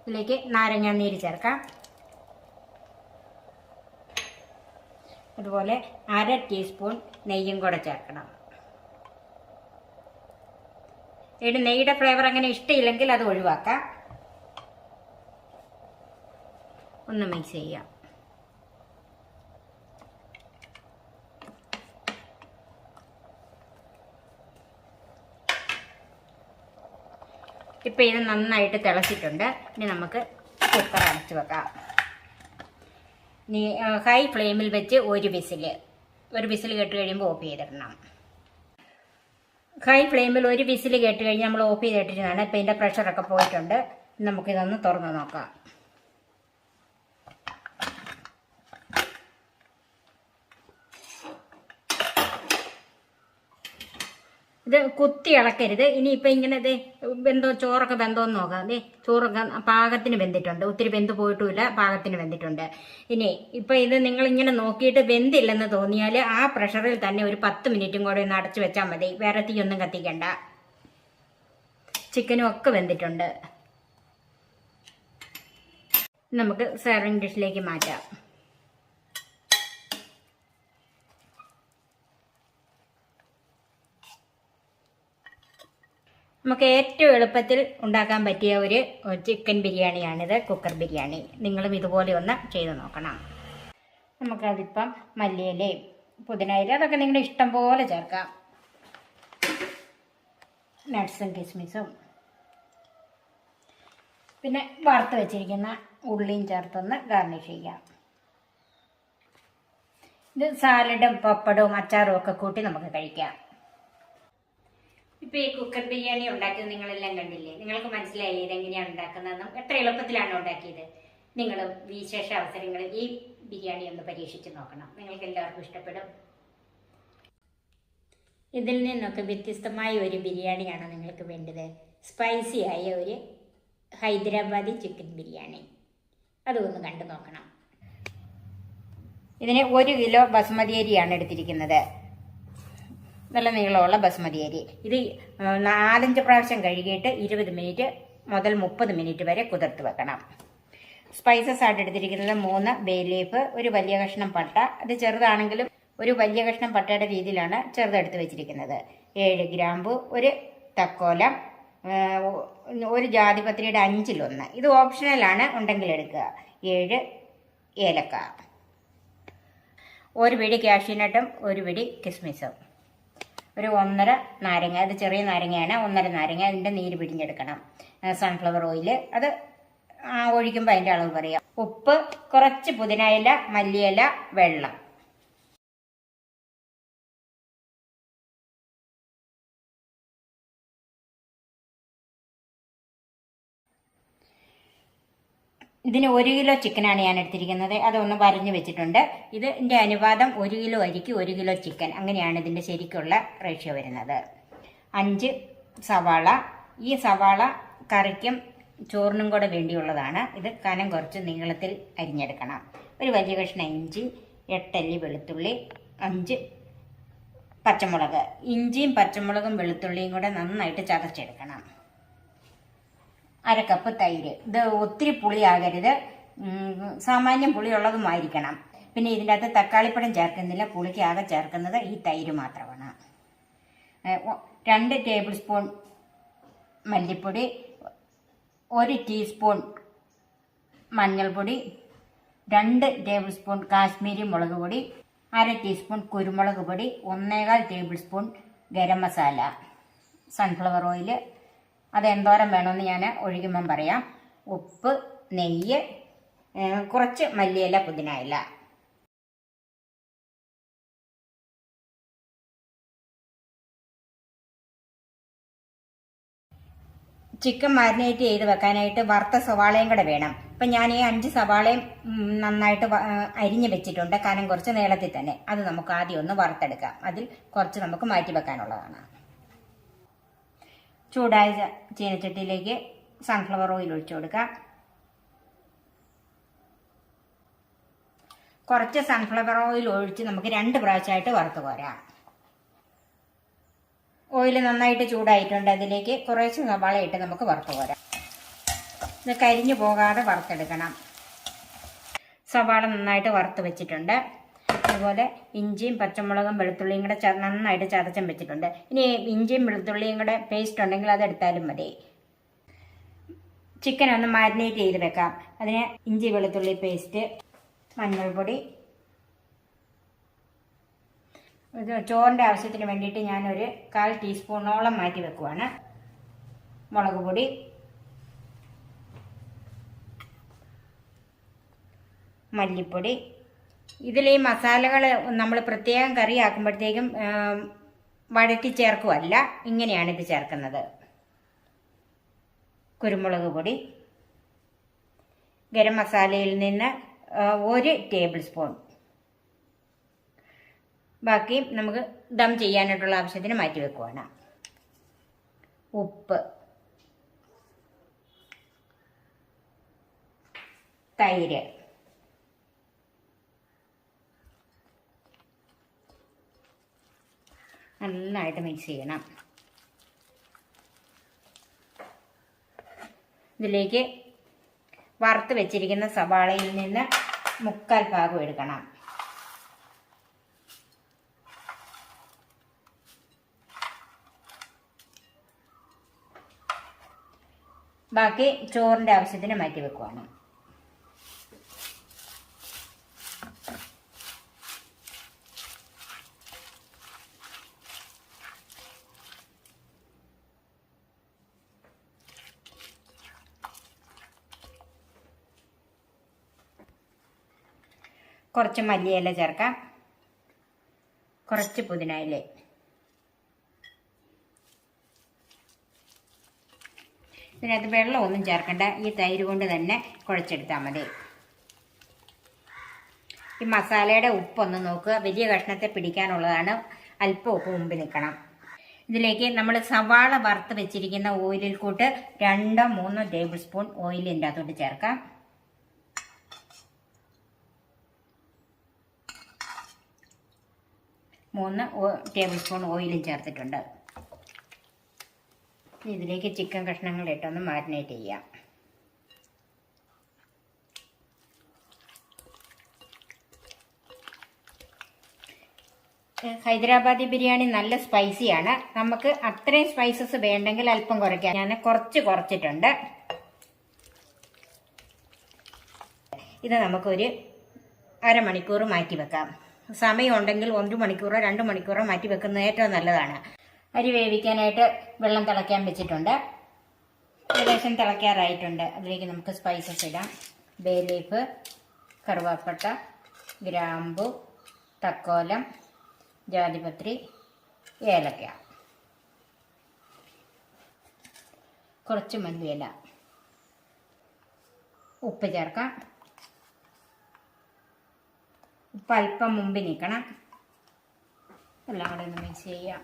ഇതിലേക്ക് നാരങ്ങാനീര് ചേർക്കാം. അതുപോലെ 1/2 ടീസ്പൂൺ നെയ്യും കൂടെ ചേർക്കണം. നെയ്യുടെ ഫ്ലേവർ അങ്ങനെ ഇഷ്ടമില്ലെങ്കിൽ അത് ഒഴിവാക്കാം. ഒന്ന് മിക്സ് ചെയ്യാം. ഇപ്പം ഇത് നന്നായിട്ട് തിളച്ചിട്ടുണ്ട്. ഇനി നമുക്ക് കുക്കർ അടച്ചു വെക്കാം. ഇനി ഹൈ ഫ്ലെയിമിൽ വെച്ച് ഒരു വിസിൽ കേട്ട് കഴിയുമ്പോൾ ഓഫ് ചെയ്തിടണം. ഹൈ ഫ്ലെയിമിൽ ഒരു വിസിൽ കേട്ട് കഴിഞ്ഞ് നമ്മൾ ഓഫ് ചെയ്തിട്ടിട്ടാണ്. ഇപ്പം ഇതിൻ്റെ പ്രഷറൊക്കെ പോയിട്ടുണ്ട്. നമുക്കിതൊന്ന് തുറന്ന് നോക്കാം. ഇത് കുത്തി ഇളക്കരുത്. ഇനിയിപ്പോൾ ഇങ്ങനെ ഇത് ചോറൊക്കെ വെന്തോന്ന് നോക്കാം. അതെ, ചോറൊക്കെ പാകത്തിന് വെന്തിട്ടുണ്ട്. ഒത്തിരി വെന്ത് പോയിട്ടുമില്ല, പാകത്തിന് വെന്തിട്ടുണ്ട്. ഇനി ഇപ്പം ഇത് നിങ്ങളിങ്ങനെ നോക്കിയിട്ട് വെന്തില്ലെന്ന് തോന്നിയാൽ ആ പ്രഷറിൽ തന്നെ ഒരു 10 മിനിറ്റും കൂടെ ഒന്ന് അടച്ചു വെച്ചാൽ മതി. വേറെ തീയൊന്നും കത്തിക്കണ്ട. ചിക്കനും ഒക്കെ വെന്തിട്ടുണ്ട്. നമുക്ക് സെർവിങ് ഡിഷിലേക്ക് മാറ്റാം. നമുക്ക് ഏറ്റവും എളുപ്പത്തിൽ ഉണ്ടാക്കാൻ പറ്റിയ ഒരു ചിക്കൻ ബിരിയാണിയാണിത്, കുക്കർ ബിരിയാണി. നിങ്ങളും ഇതുപോലെ ഒന്ന് ചെയ്ത് നോക്കണം. നമുക്കതിപ്പം മല്ലിയിലയും പുതിനയില അതൊക്കെ നിങ്ങളുടെ ഇഷ്ടം പോലെ ചേർക്കാം. നട്ട്സും കിസ്മിസും പിന്നെ വറുത്ത് വെച്ചിരിക്കുന്ന ഉള്ളിയും ചേർത്തൊന്ന് ഗാർണിഷ് ചെയ്യാം. ഇത് സാലഡും പപ്പടവും അച്ചാറും ഒക്കെ കൂട്ടി നമുക്ക് കഴിക്കാം. ഇപ്പൊ ഈ കുക്കർ ബിരിയാണി ഉണ്ടാക്കിയത് നിങ്ങളെല്ലാം കണ്ടില്ലേ? നിങ്ങൾക്ക് മനസ്സിലായില്ലേ ഇതെങ്ങനെയാണ് ഉണ്ടാക്കുന്നതെന്നും എത്ര എളുപ്പത്തിലാണ് ഉണ്ടാക്കിയത്? നിങ്ങൾ വിശേഷ അവസരങ്ങളിൽ ഈ ബിരിയാണി ഒന്ന് പരീക്ഷിച്ച് നോക്കണം. നിങ്ങൾക്ക് എല്ലാവർക്കും ഇഷ്ടപ്പെടും. ഇതിൽ നിന്നൊക്കെ വ്യത്യസ്തമായ ഒരു ബിരിയാണിയാണ് നിങ്ങൾക്ക് വേണ്ടത്. സ്പൈസി ആയ ഒരു ഹൈദരാബാദി ചിക്കൻ ബിരിയാണി. അതൊന്ന് കണ്ടു നോക്കണം. ഇതിന് 1 കിലോ ബസ്മതി അരിയാണ് എടുത്തിരിക്കുന്നത്. നല്ല നീളമുള്ള ബസ്മതി അരി. ഇത് 4-5 പ്രാവശ്യം കഴുകിയിട്ട് 20 മിനിറ്റ് മുതൽ 30 മിനിറ്റ് വരെ കുതിർത്ത് വെക്കണം. സ്പൈസസ് ആയിട്ട് എടുത്തിരിക്കുന്നത് 3 ബേ ലീഫ്, ഒരു വലിയ കഷ്ണം പട്ട, അത് ചെറുതാണെങ്കിലും ഒരു വലിയ കഷ്ണം പട്ടയുടെ രീതിയിലാണ് ചെറുതെടുത്ത് വെച്ചിരിക്കുന്നത്. 7 ഗ്രാമ്പു, ഒരു തക്കോലം, ഒരു ജാതിപത്രിയുടെ 5-1. ഇത് ഓപ്ഷണലാണ്, ഉണ്ടെങ്കിൽ എടുക്കുക. 7 ഏലക്ക, ഒരു പിടി കാഷ്യൂനട്ടും ഒരു പിടി കിസ്മിസും, ഒരു 1.5 നാരങ്ങ, അത് ചെറിയ നാരങ്ങയാണ്, 1.5 നാരങ്ങ, അതിൻ്റെ നീര് പിഴിഞ്ഞെടുക്കണം. സൺഫ്ലവർ ഓയിൽ, അത് ഒഴിക്കുമ്പോൾ അതിൻ്റെ അളവ് പറയാം. ഉപ്പ്, കുറച്ച് പുതിനയില, മല്ലിയില, വെള്ളം. ഇതിന് 1 കിലോ ചിക്കനാണ് ഞാൻ എടുത്തിരിക്കുന്നത്. അതൊന്ന് വരഞ്ഞു വെച്ചിട്ടുണ്ട്. ഇതിൻ്റെ അനുപാതം 1 കിലോ അരിക്ക് 1 കിലോ ചിക്കൻ, അങ്ങനെയാണ് ഇതിൻ്റെ ശരിക്കുള്ള റേഷ്യോ വരുന്നത്. 5 സവാള. ഈ സവാള കറിക്കും ചോറിനും കൂടെ വേണ്ടിയുള്ളതാണ്. ഇത് കനം കുറച്ച് നീളത്തിൽ അരിഞ്ഞെടുക്കണം. ഒരു വലിയ കഷ്ണം ഇഞ്ചി, 8 അല്ലി വെളുത്തുള്ളി, 5 പച്ചമുളക്. ഇഞ്ചിയും പച്ചമുളകും വെളുത്തുള്ളിയും കൂടെ നന്നായിട്ട് ചതച്ചെടുക്കണം. 1/2 കപ്പ് തൈര്. ഇത് ഒത്തിരി പുളിയാകരുത്, സാമാന്യം പുളിയുള്ളതുമായിരിക്കണം. പിന്നെ ഇതിൻ്റെ അകത്ത് തക്കാളിപ്പഴം ചേർക്കുന്നില്ല, പുളിക്ക് ആകെ ചേർക്കുന്നത് ഈ തൈര് മാത്രമാണ്. 2 ടേബിൾ സ്പൂൺ മല്ലിപ്പൊടി, 1 ടീസ്പൂൺ മഞ്ഞൾപ്പൊടി, 2 ടേബിൾ സ്പൂൺ കാശ്മീരി മുളക് പൊടി, 1/2 ടീസ്പൂൺ കുരുമുളക് പൊടി, 1.25 table spoon garam masala, sunflower oil, അത് എന്തോരം വേണമെന്ന് ഞാൻ ഒഴിക്കുമ്പം പറയാം. ഉപ്പ്, നെയ്യ്, കുറച്ച് മല്ലിയില, പുതിനയില. ചിക്കൻ മാരിനേറ്റ് ചെയ്ത് വെക്കാനായിട്ട് വറുത്ത സവാളയും കൂടെ വേണം. അപ്പം ഞാൻ ഈ 5 സവാളയും നന്നായിട്ട് അരിഞ്ഞ് വെച്ചിട്ടുണ്ട്, കനം കുറച്ച് നീളത്തിൽ തന്നെ. അത് നമുക്ക് ആദ്യം ഒന്ന് വറുത്തെടുക്കാം. അതിൽ കുറച്ച് നമുക്ക് മാറ്റി വെക്കാനുള്ളതാണ്. ചൂടായ ചീനച്ചട്ടിയിലേക്ക് സൺഫ്ലവർ ഓയിൽ ഒഴിച്ചു കൊടുക്കാം. കുറച്ച് സൺഫ്ലവർ ഓയിൽ ഒഴിച്ച് നമുക്ക് 2 പ്രാവശ്യമായിട്ട് വറുത്ത് കോരാം. ഓയിൽ നന്നായിട്ട് ചൂടായിട്ടുണ്ട്. അതിലേക്ക് കുറേശ്ശെ സവാള ഇട്ട് നമുക്ക് വറുത്ത് കോരാം. ഇത് കരിഞ്ഞു പോകാതെ വറുത്തെടുക്കണം. സവാള നന്നായിട്ട് വറുത്ത് വെച്ചിട്ടുണ്ട്. അതുപോലെ ഇഞ്ചിയും പച്ചമുളകും വെളുത്തുള്ളിയും കൂടെ നന്നായിട്ട് ചതച്ചും വെച്ചിട്ടുണ്ട്. ഇനി ഇഞ്ചിയും വെളുത്തുള്ളിയും കൂടെ പേസ്റ്റ് ഉണ്ടെങ്കിൽ അതെടുത്താലും മതി. ചിക്കൻ ഒന്ന് മാരിനേറ്റ് ചെയ്ത് വെക്കാം. അതിന് ഇഞ്ചി വെളുത്തുള്ളി പേസ്റ്റ്, മഞ്ഞൾപ്പൊടി, ചോറിൻ്റെ ആവശ്യത്തിന് വേണ്ടിയിട്ട് ഞാനൊരു 1/4 ടീസ്പൂണോളം മാറ്റി വെക്കുവാണ്. മുളക് പൊടി, മല്ലിപ്പൊടി. ഇതിൽ ഈ മസാലകൾ നമ്മൾ പ്രത്യേകം കറി ആക്കുമ്പോഴത്തേക്കും വഴറ്റി ചേർക്കുമല്ല, ഇങ്ങനെയാണ് ഇത് ചേർക്കുന്നത്. കുരുമുളക് പൊടി, ഗരം മസാലയിൽ നിന്ന് 1 ടേബിൾ സ്പൂൺ. ബാക്കി നമുക്ക് ദം ചെയ്യാനായിട്ടുള്ള ആവശ്യത്തിന് മാറ്റി വെക്കുവാണ്. ഉപ്പ്, തൈര്, നന്നായിട്ട് മിക്സ് ചെയ്യണം. ഇതിലേക്ക് വറുത്ത് വെച്ചിരിക്കുന്ന സവാളയിൽ നിന്ന് 1/4 ഭാഗം എടുക്കണം. ബാക്കി ചോറിൻ്റെ ആവശ്യത്തിന് മാറ്റി വെക്കുവാണ്. കുറച്ച് മല്ലിയില ചേർക്കാം, കുറച്ച് പുതിന ഇല. ഇതിനകത്ത് വെള്ളമൊന്നും ചേർക്കണ്ട, ഈ തൈര് കൊണ്ട് തന്നെ കുഴച്ചെടുത്താൽ മതി. ഈ മസാലയുടെ ഉപ്പൊന്ന് നോക്കുക, വലിയ കഷ്ണത്തെ പിടിക്കാനുള്ളതാണ്. അല്പം ഉപ്പ് മുമ്പിൽ നിൽക്കണം. ഇതിലേക്ക് നമ്മൾ സവാള വറുത്ത് വെച്ചിരിക്കുന്ന ഓയിലിൽ കൂട്ട് 2-3 ടേബിൾ സ്പൂൺ ഓയിൽ ഇതിൻ്റെ അകത്തോട്ട് ചേർക്കാം. മൂന്ന് ടേബിൾ സ്പൂൺ ഓയിലും ചേർത്തിട്ടുണ്ട്. ഇതിലേക്ക് ചിക്കൻ കഷ്ണങ്ങൾ ഇട്ടൊന്ന് മാരിനേറ്റ് ചെയ്യാം. ഹൈദരാബാദി ബിരിയാണി നല്ല സ്പൈസിയാണ്. നമുക്ക് അത്രയും സ്പൈസസ് വേണ്ടെങ്കിൽ അല്പം കുറയ്ക്കാം. ഞാൻ കുറച്ചിട്ടുണ്ട്. ഇത് നമുക്കൊരു അരമണിക്കൂർ മാറ്റി വെക്കാം. സമയമുണ്ടെങ്കിൽ 1 മണിക്കൂറോ 2 മണിക്കൂറോ മാറ്റി വെക്കുന്നത് ഏറ്റവും നല്ലതാണ്. അരി വേവിക്കാനായിട്ട് വെള്ളം തിളയ്ക്കാൻ വെച്ചിട്ടുണ്ട്. ഏകദേശം തിളയ്ക്കാറായിട്ടുണ്ട്. അതിലേക്ക് നമുക്ക് സ്പൈസസ് ഇടാം. ബേ ലീഫ്, കറുവാപ്പട്ട, ഗ്രാമ്പു, തക്കോലം, ജാതിപത്രി, ഏലക്ക, കുറച്ച് മല്ലിയില, ഉപ്പ് ചേർക്കാം. ഉപ്പ് അല്പം മുമ്പിൽ നിൽക്കണം. എല്ലാം കൂടെ ഒന്ന് മിക്സ് ചെയ്യാം.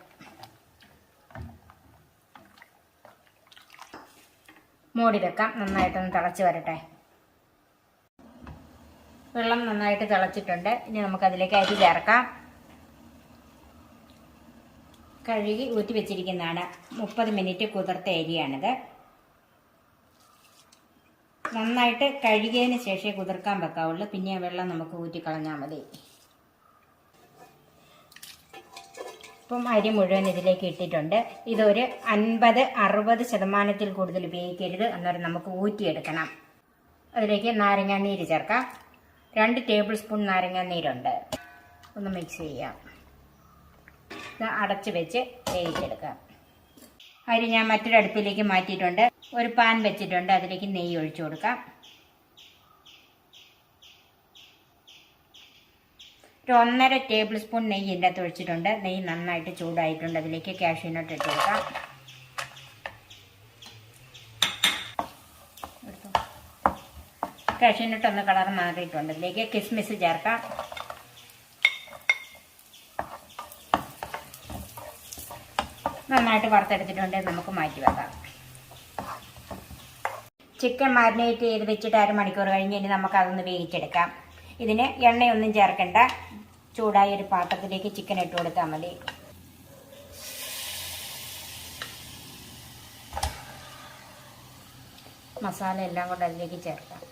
മൂടി വെക്കാം. നന്നായിട്ടൊന്ന് തിളച്ച് വരട്ടെ. വെള്ളം നന്നായിട്ട് തിളച്ചിട്ടുണ്ട്. ഇനി നമുക്കതിലേക്ക് അരി ചേർക്കാം. കഴുകി ഊറ്റി വെച്ചിരിക്കുന്നതാണ്. 30 മിനിറ്റ് കുതിർത്ത അരിയാണിത്. നന്നായിട്ട് കഴുകിയതിന് ശേഷമേ കുതിർക്കാൻ വെക്കാവുള്ളൂ. പിന്നെ ആ വെള്ളം നമുക്ക് ഊറ്റിക്കളഞ്ഞാൽ മതി. ഇപ്പം അരി മുഴുവൻ ഇതിലേക്ക് ഇട്ടിട്ടുണ്ട്. ഇതൊരു 50-60% കൂടുതൽ ഉപയോഗിക്കരുത്. അന്നേരം നമുക്ക് ഊറ്റിയെടുക്കണം. അതിലേക്ക് നാരങ്ങാനീര് ചേർക്കാം. 2 ടേബിൾ സ്പൂൺ നാരങ്ങാനീരുണ്ട്. ഒന്ന് മിക്സ് ചെയ്യാം. അടച്ച് വെച്ച് വേവിച്ചെടുക്കാം. അരി ഞാൻ മറ്റൊരു അടുപ്പിലേക്ക് മാറ്റിയിട്ടുണ്ട്. ഒരു പാൻ വെച്ചിട്ടുണ്ട്. അതിലേക്ക് നെയ്യ് ഒഴിച്ചു കൊടുക്കാം. ഒരു 1.5 ടേബിൾ സ്പൂൺ നെയ്യ് ഇതിൻ്റെ അകത്ത് ഒഴിച്ചിട്ടുണ്ട്. നെയ്യ് നന്നായിട്ട് ചൂടായിട്ടുണ്ട്. അതിലേക്ക് കാഷ്യൂ നട്ട് ഇട്ട് കൊടുക്കാം. കാഷ്യൂ നട്ട് ഒന്ന് കളർ മാറിയിട്ടുണ്ട്. അതിലേക്ക് കിസ്മിസ് ചേർക്കാം. നന്നായിട്ട് വറുത്തെടുത്തിട്ടുണ്ട്. നമുക്ക് മാറ്റി വെക്കാം. ചിക്കൻ മാരിനേറ്റ് ചെയ്ത് വെച്ചിട്ട് 1/2 മണിക്കൂർ കഴിഞ്ഞ് ഇനി നമുക്കതൊന്ന് വേവിച്ചെടുക്കാം. ഇതിന് എണ്ണയൊന്നും ചേർക്കണ്ട. ചൂടായ ഒരു പാത്രത്തിലേക്ക് ചിക്കൻ ഇട്ട് കൊടുത്താൽ മതി. മസാല എല്ലാം കൂടെ അതിലേക്ക് ചേർക്കാം.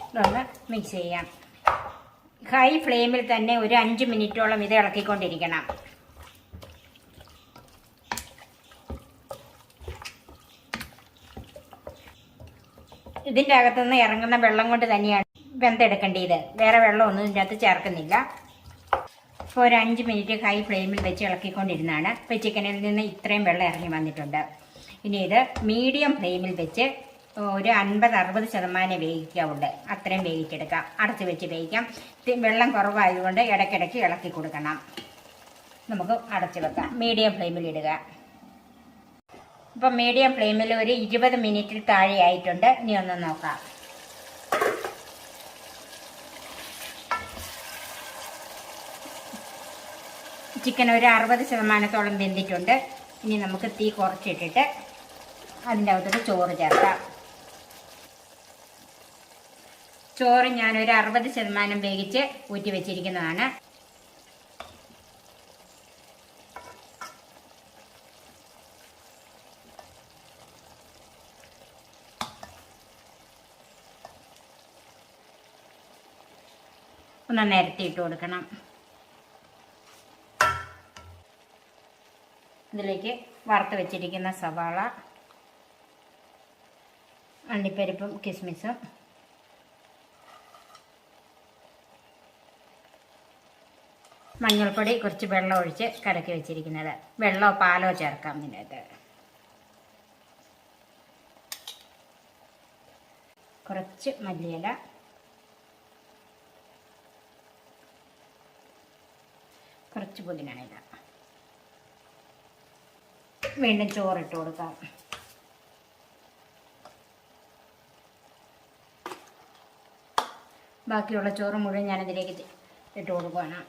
ഇതൊന്ന് മിക്സ് ചെയ്യാം. ഹൈ ഫ്ലെയിമിൽ തന്നെ ഒരു 5 മിനിറ്റോളം ഇത് ഇളക്കിക്കൊണ്ടിരിക്കണം. ഇതിൻ്റെ അകത്തുനിന്ന് ഇറങ്ങുന്ന വെള്ളം കൊണ്ട് തന്നെയാണ് വെന്തെടുക്കേണ്ടത്. വേറെ വെള്ളമൊന്നും ഇതിൻ്റെ അകത്ത് ചേർക്കുന്നില്ല. ഇപ്പോൾ ഒരു 5 മിനിറ്റ് ഹൈ ഫ്ലെയിമിൽ വെച്ച് ഇളക്കിക്കൊണ്ടിരുന്നതാണ്. ഇപ്പോൾ ചിക്കനിൽ നിന്ന് ഇത്രയും വെള്ളം ഇറങ്ങി വന്നിട്ടുണ്ട്. ഇനി ഇത് മീഡിയം ഫ്ലെയിമിൽ വെച്ച് ഒരു 50-60% വേവിക്കാവുള്ളൂ. അത്രയും വേവിച്ചെടുക്കാം. അടച്ച് വെച്ച് വേവിക്കാം. വെള്ളം കുറവായതുകൊണ്ട് ഇടയ്ക്കിടയ്ക്ക് ഇളക്കി കൊടുക്കണം. നമുക്ക് അടച്ച് വെക്കാം. മീഡിയം ഫ്ലെയിമിൽ ഇടുക. ഇപ്പം മീഡിയം ഫ്ലെയിമിൽ ഒരു 20 മിനിറ്റിൽ താഴെ ആയിട്ടുണ്ട്. ഇനി ഒന്ന് നോക്കാം. ചിക്കൻ ഒരു 60% വെന്തിട്ടുണ്ട്. ഇനി നമുക്ക് തീ കുറച്ചിട്ടിട്ട് അതിൻ്റെ അകത്തോട്ട് ചോറ് ചേർക്കാം. ചോറ് ഞാനൊരു 60% വേവിച്ച് ഊറ്റി വെച്ചിരിക്കുന്നതാണ്. ഒന്ന് നിരത്തിയിട്ട് കൊടുക്കണം. ഇതിലേക്ക് വറുത്ത് വെച്ചിരിക്കുന്ന സവാള, അണ്ടിപ്പരിപ്പും കിസ്മിസും, മഞ്ഞൾപ്പൊടി, കുറച്ച് വെള്ളം ഒഴിച്ച് കലക്കി വെച്ചിരിക്കുന്നത്. വെള്ളമോ പാലോ ചേർക്കാം ഇതിനകത്ത്. കുറച്ച് മല്ലിയില, കുറച്ച് പുതിന ഇല. വീണ്ടും ചോറിട്ട് കൊടുക്കാം. ബാക്കിയുള്ള ചോറ് മുഴുവൻ ഞാനതിലേക്ക് ഇട്ട് കൊടുക്കുകയാണ്.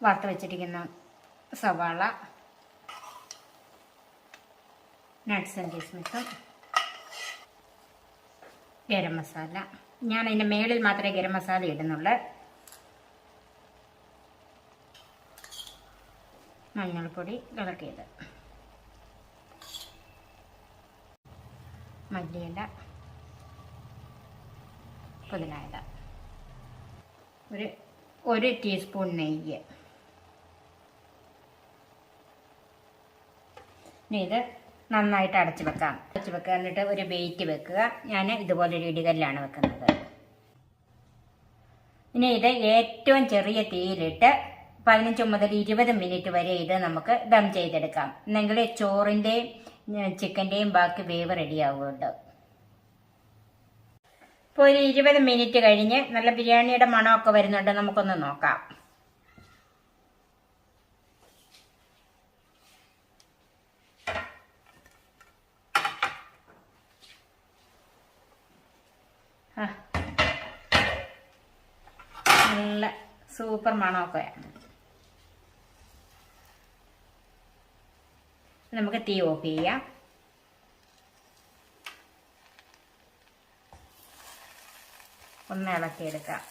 വറുത്ത് വെച്ചിരിക്കുന്ന സവാള, നട്ട്സും കിസ്മിസും, ഗരം മസാല. ഞാൻ അതിൻ്റെ മേളിൽ മാത്രമേ ഗരം മസാല ഇടുന്നുള്ളൂ. മഞ്ഞൾപ്പൊടി ഇളക്കിയത്, മല്ലിയില, പുതിന ഇല, ഒരു ടീസ്പൂൺ നെയ്യ്. ഇനി ഇത് നന്നായിട്ട് അടച്ച് വെക്കാം. എന്നിട്ട് ഒരു വെയിറ്റ് വെക്കുക. ഞാൻ ഇതുപോലൊരു ഇടികല്ലാണ് വെക്കുന്നത്. ഇനി ഇത് ഏറ്റവും ചെറിയ തീയിലിട്ട് 15 മുതൽ 20 മിനിറ്റ് വരെ ഇത് നമുക്ക് ദം ചെയ്തെടുക്കാം. എന്നെങ്കിൽ ചോറിൻ്റെയും ചിക്കൻ്റെയും ബാക്കി വേവ് റെഡിയാവുന്നുണ്ട്. ഇപ്പോൾ ഒരു 20 മിനിറ്റ് കഴിഞ്ഞ് നല്ല ബിരിയാണിയുടെ മണമൊക്കെ വരുന്നുണ്ട്. നമുക്കൊന്ന് നോക്കാം. നല്ല സൂപ്പർ മണമൊക്കെ. നമുക്ക് തീ ഓഫ് ചെയ്യാം. ഒന്ന് ഇളക്കിയെടുക്കാം.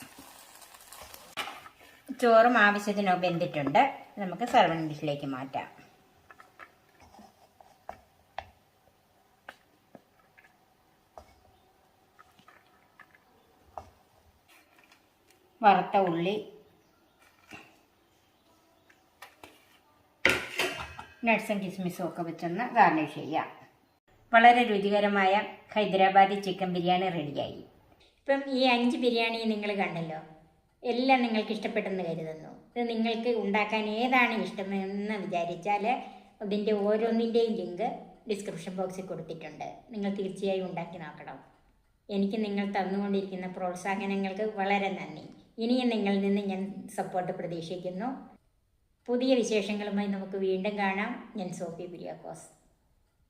ചോറും ആവശ്യത്തിന് വെന്തിട്ടുണ്ട്. നമുക്ക് സർവിംഗ് ഡിഷിലേക്ക് മാറ്റാം. വറുത്ത ഉള്ളി, നട്ട്സും കിസ്മിസും ഒക്കെ വെച്ചൊന്ന് ഗാർണിഷ് ചെയ്യാം. വളരെ രുചികരമായ ഹൈദരാബാദി ചിക്കൻ ബിരിയാണി റെഡിയായി. ഇപ്പം ഈ 5 ബിരിയാണി നിങ്ങൾ കണ്ടല്ലോ. എല്ലാം നിങ്ങൾക്ക് ഇഷ്ടപ്പെട്ടെന്ന് കരുതുന്നു. ഇത് നിങ്ങൾക്ക് ഉണ്ടാക്കാൻ ഏതാണ് ഇഷ്ടമെന്ന് വിചാരിച്ചാൽ അതിൻ്റെ ഓരോന്നിൻ്റെയും ലിങ്ക് ഡിസ്ക്രിപ്ഷൻ ബോക്സിൽ കൊടുത്തിട്ടുണ്ട്. നിങ്ങൾ തീർച്ചയായും ഉണ്ടാക്കി നോക്കണം. എനിക്ക് നിങ്ങൾ തന്നുകൊണ്ടിരിക്കുന്ന പ്രോത്സാഹനങ്ങൾക്ക് വളരെ നന്ദി. ഇനിയും നിങ്ങളിൽ നിന്ന് ഞാൻ സപ്പോർട്ട് പ്രതീക്ഷിക്കുന്നു. പുതിയ വിശേഷങ്ങളുമായി നമുക്ക് വീണ്ടും കാണാം. ഞാൻ സോഫി കുര്യാക്കോസ്.